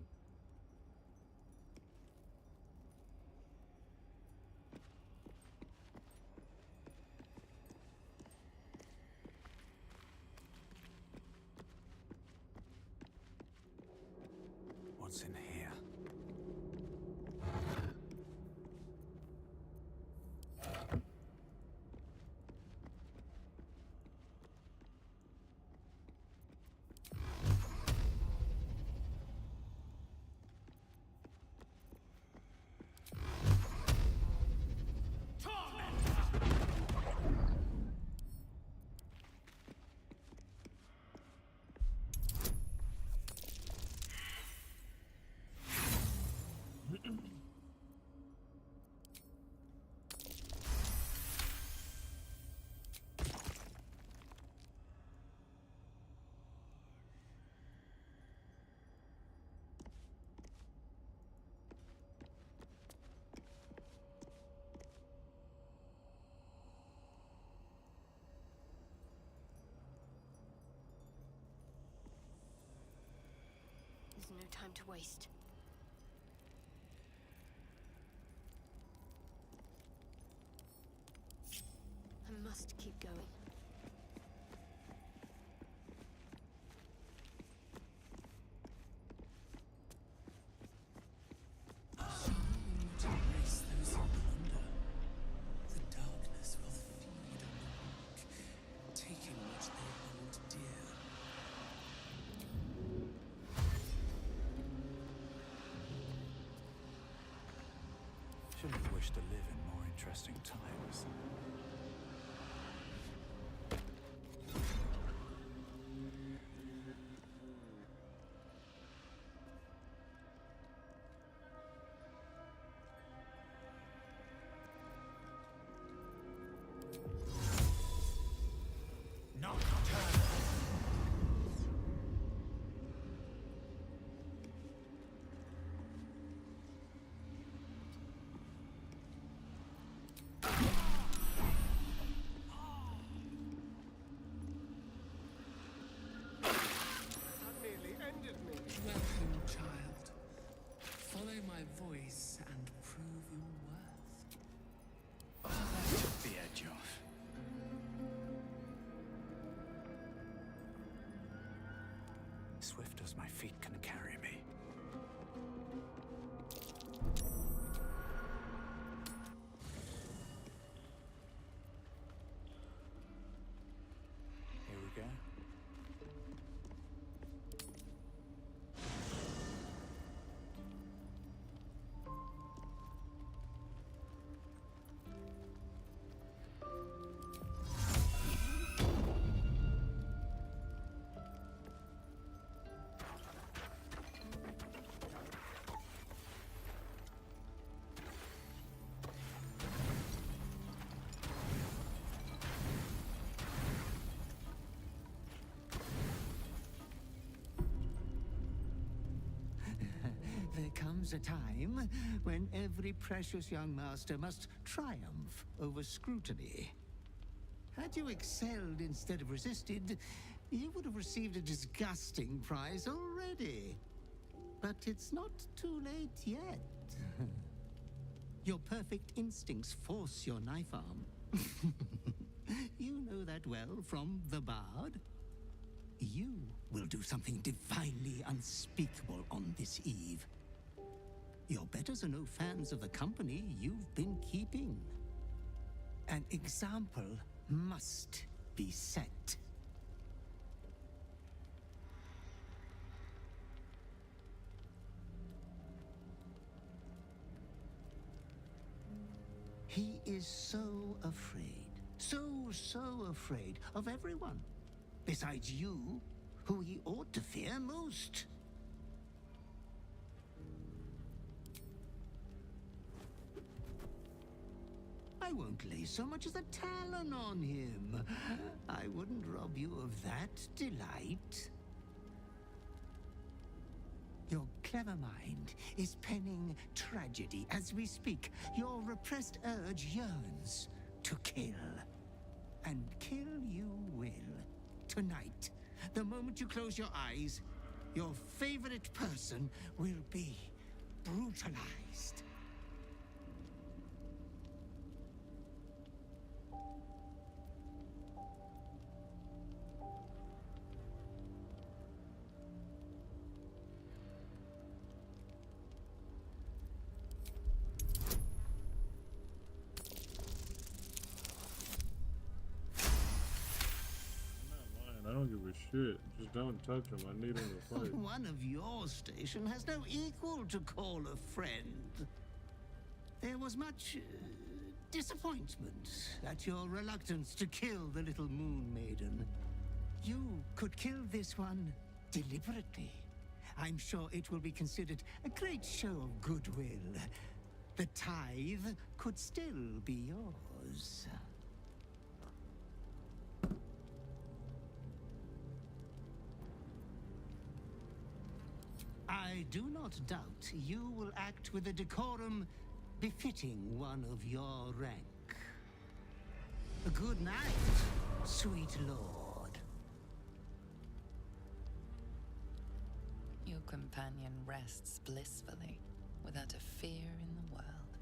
What's in here? no time to waste. I must keep going. Embrace those who plunder. The darkness will feed on the weak, taking what they hold dear. Shouldn't have wished to live in more interesting times. Welcome, child. Follow my voice and prove your worth. Oh, that took the edge off. Swift as my feet can carry me. Here we go. There comes a time when every precious young master must triumph over scrutiny. Had you excelled instead of resisted, you would have received a disgusting prize already. But it's not too late yet. Your perfect instincts force your knife arm. You know that well from the Bard. You will do something divinely unspeakable on this eve. Your betters are no fans of the company you've been keeping. An example must be set. He is so afraid, so afraid of everyone. Besides you, who he ought to fear most. I won't lay so much as a talon on him. I wouldn't rob you of that delight. Your clever mind is penning tragedy as we speak. Your repressed urge yearns to kill. And kill you will. Tonight, the moment you close your eyes, your favorite person will be brutalized. I don't give a shit. Just don't touch him. I need him to fight. One of your station has no equal to call a friend. There was much disappointment at your reluctance to kill the little moon maiden. You could kill this one deliberately. I'm sure it will be considered a great show of goodwill. The tithe could still be yours. I do not doubt you will act with a decorum befitting one of your rank. Good night, sweet lord. Your companion rests blissfully, without a fear in the world.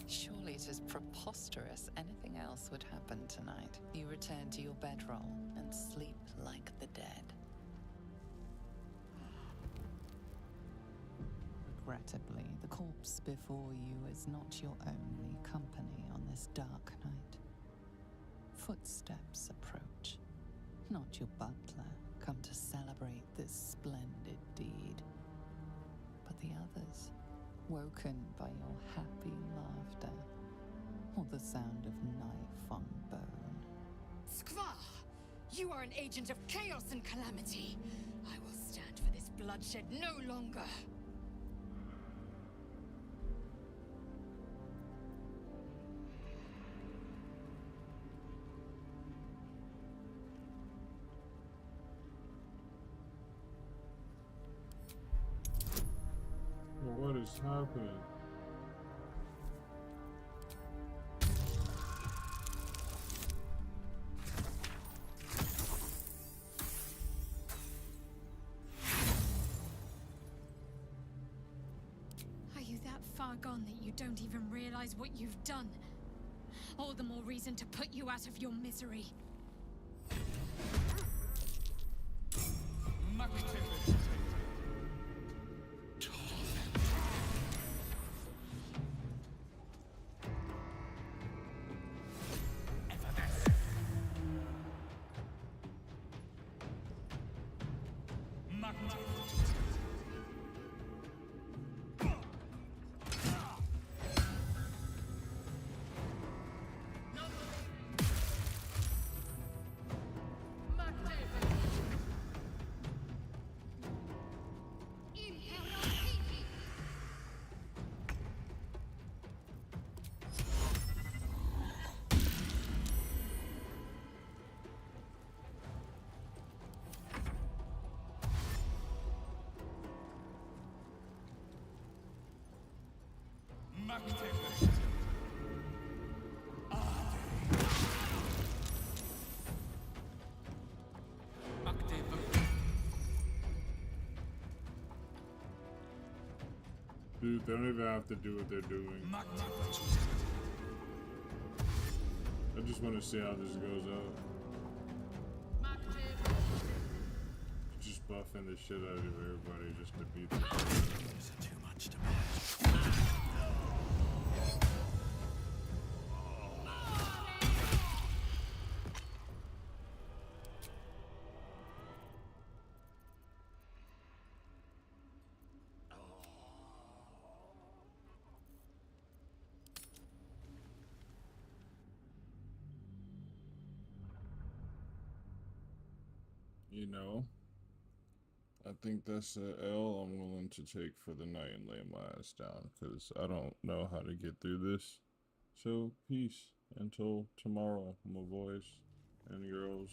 Surely it is preposterous anything else would happen tonight. You return to your bedroll and sleep like the dead. Regrettably, the corpse before you is not your only company on this dark night. Footsteps approach. Not your butler, come to celebrate this splendid deed, but the others, woken by your happy laughter, or the sound of knife on bone. Skvar! You are an agent of chaos and calamity. I will stand for this bloodshed no longer. What is happening? Are you that far gone that you don't even realize what you've done? All the more reason to put you out of your misery. Dude, they don't even have to do what they're doing. I just want to see how this goes out. Just buffing the shit out of everybody just to beat them. Is it too much to bear? You know, I think that's an L I'm willing to take for the night and lay my ass down, because I don't know how to get through this. So, peace until tomorrow, my boys and girls.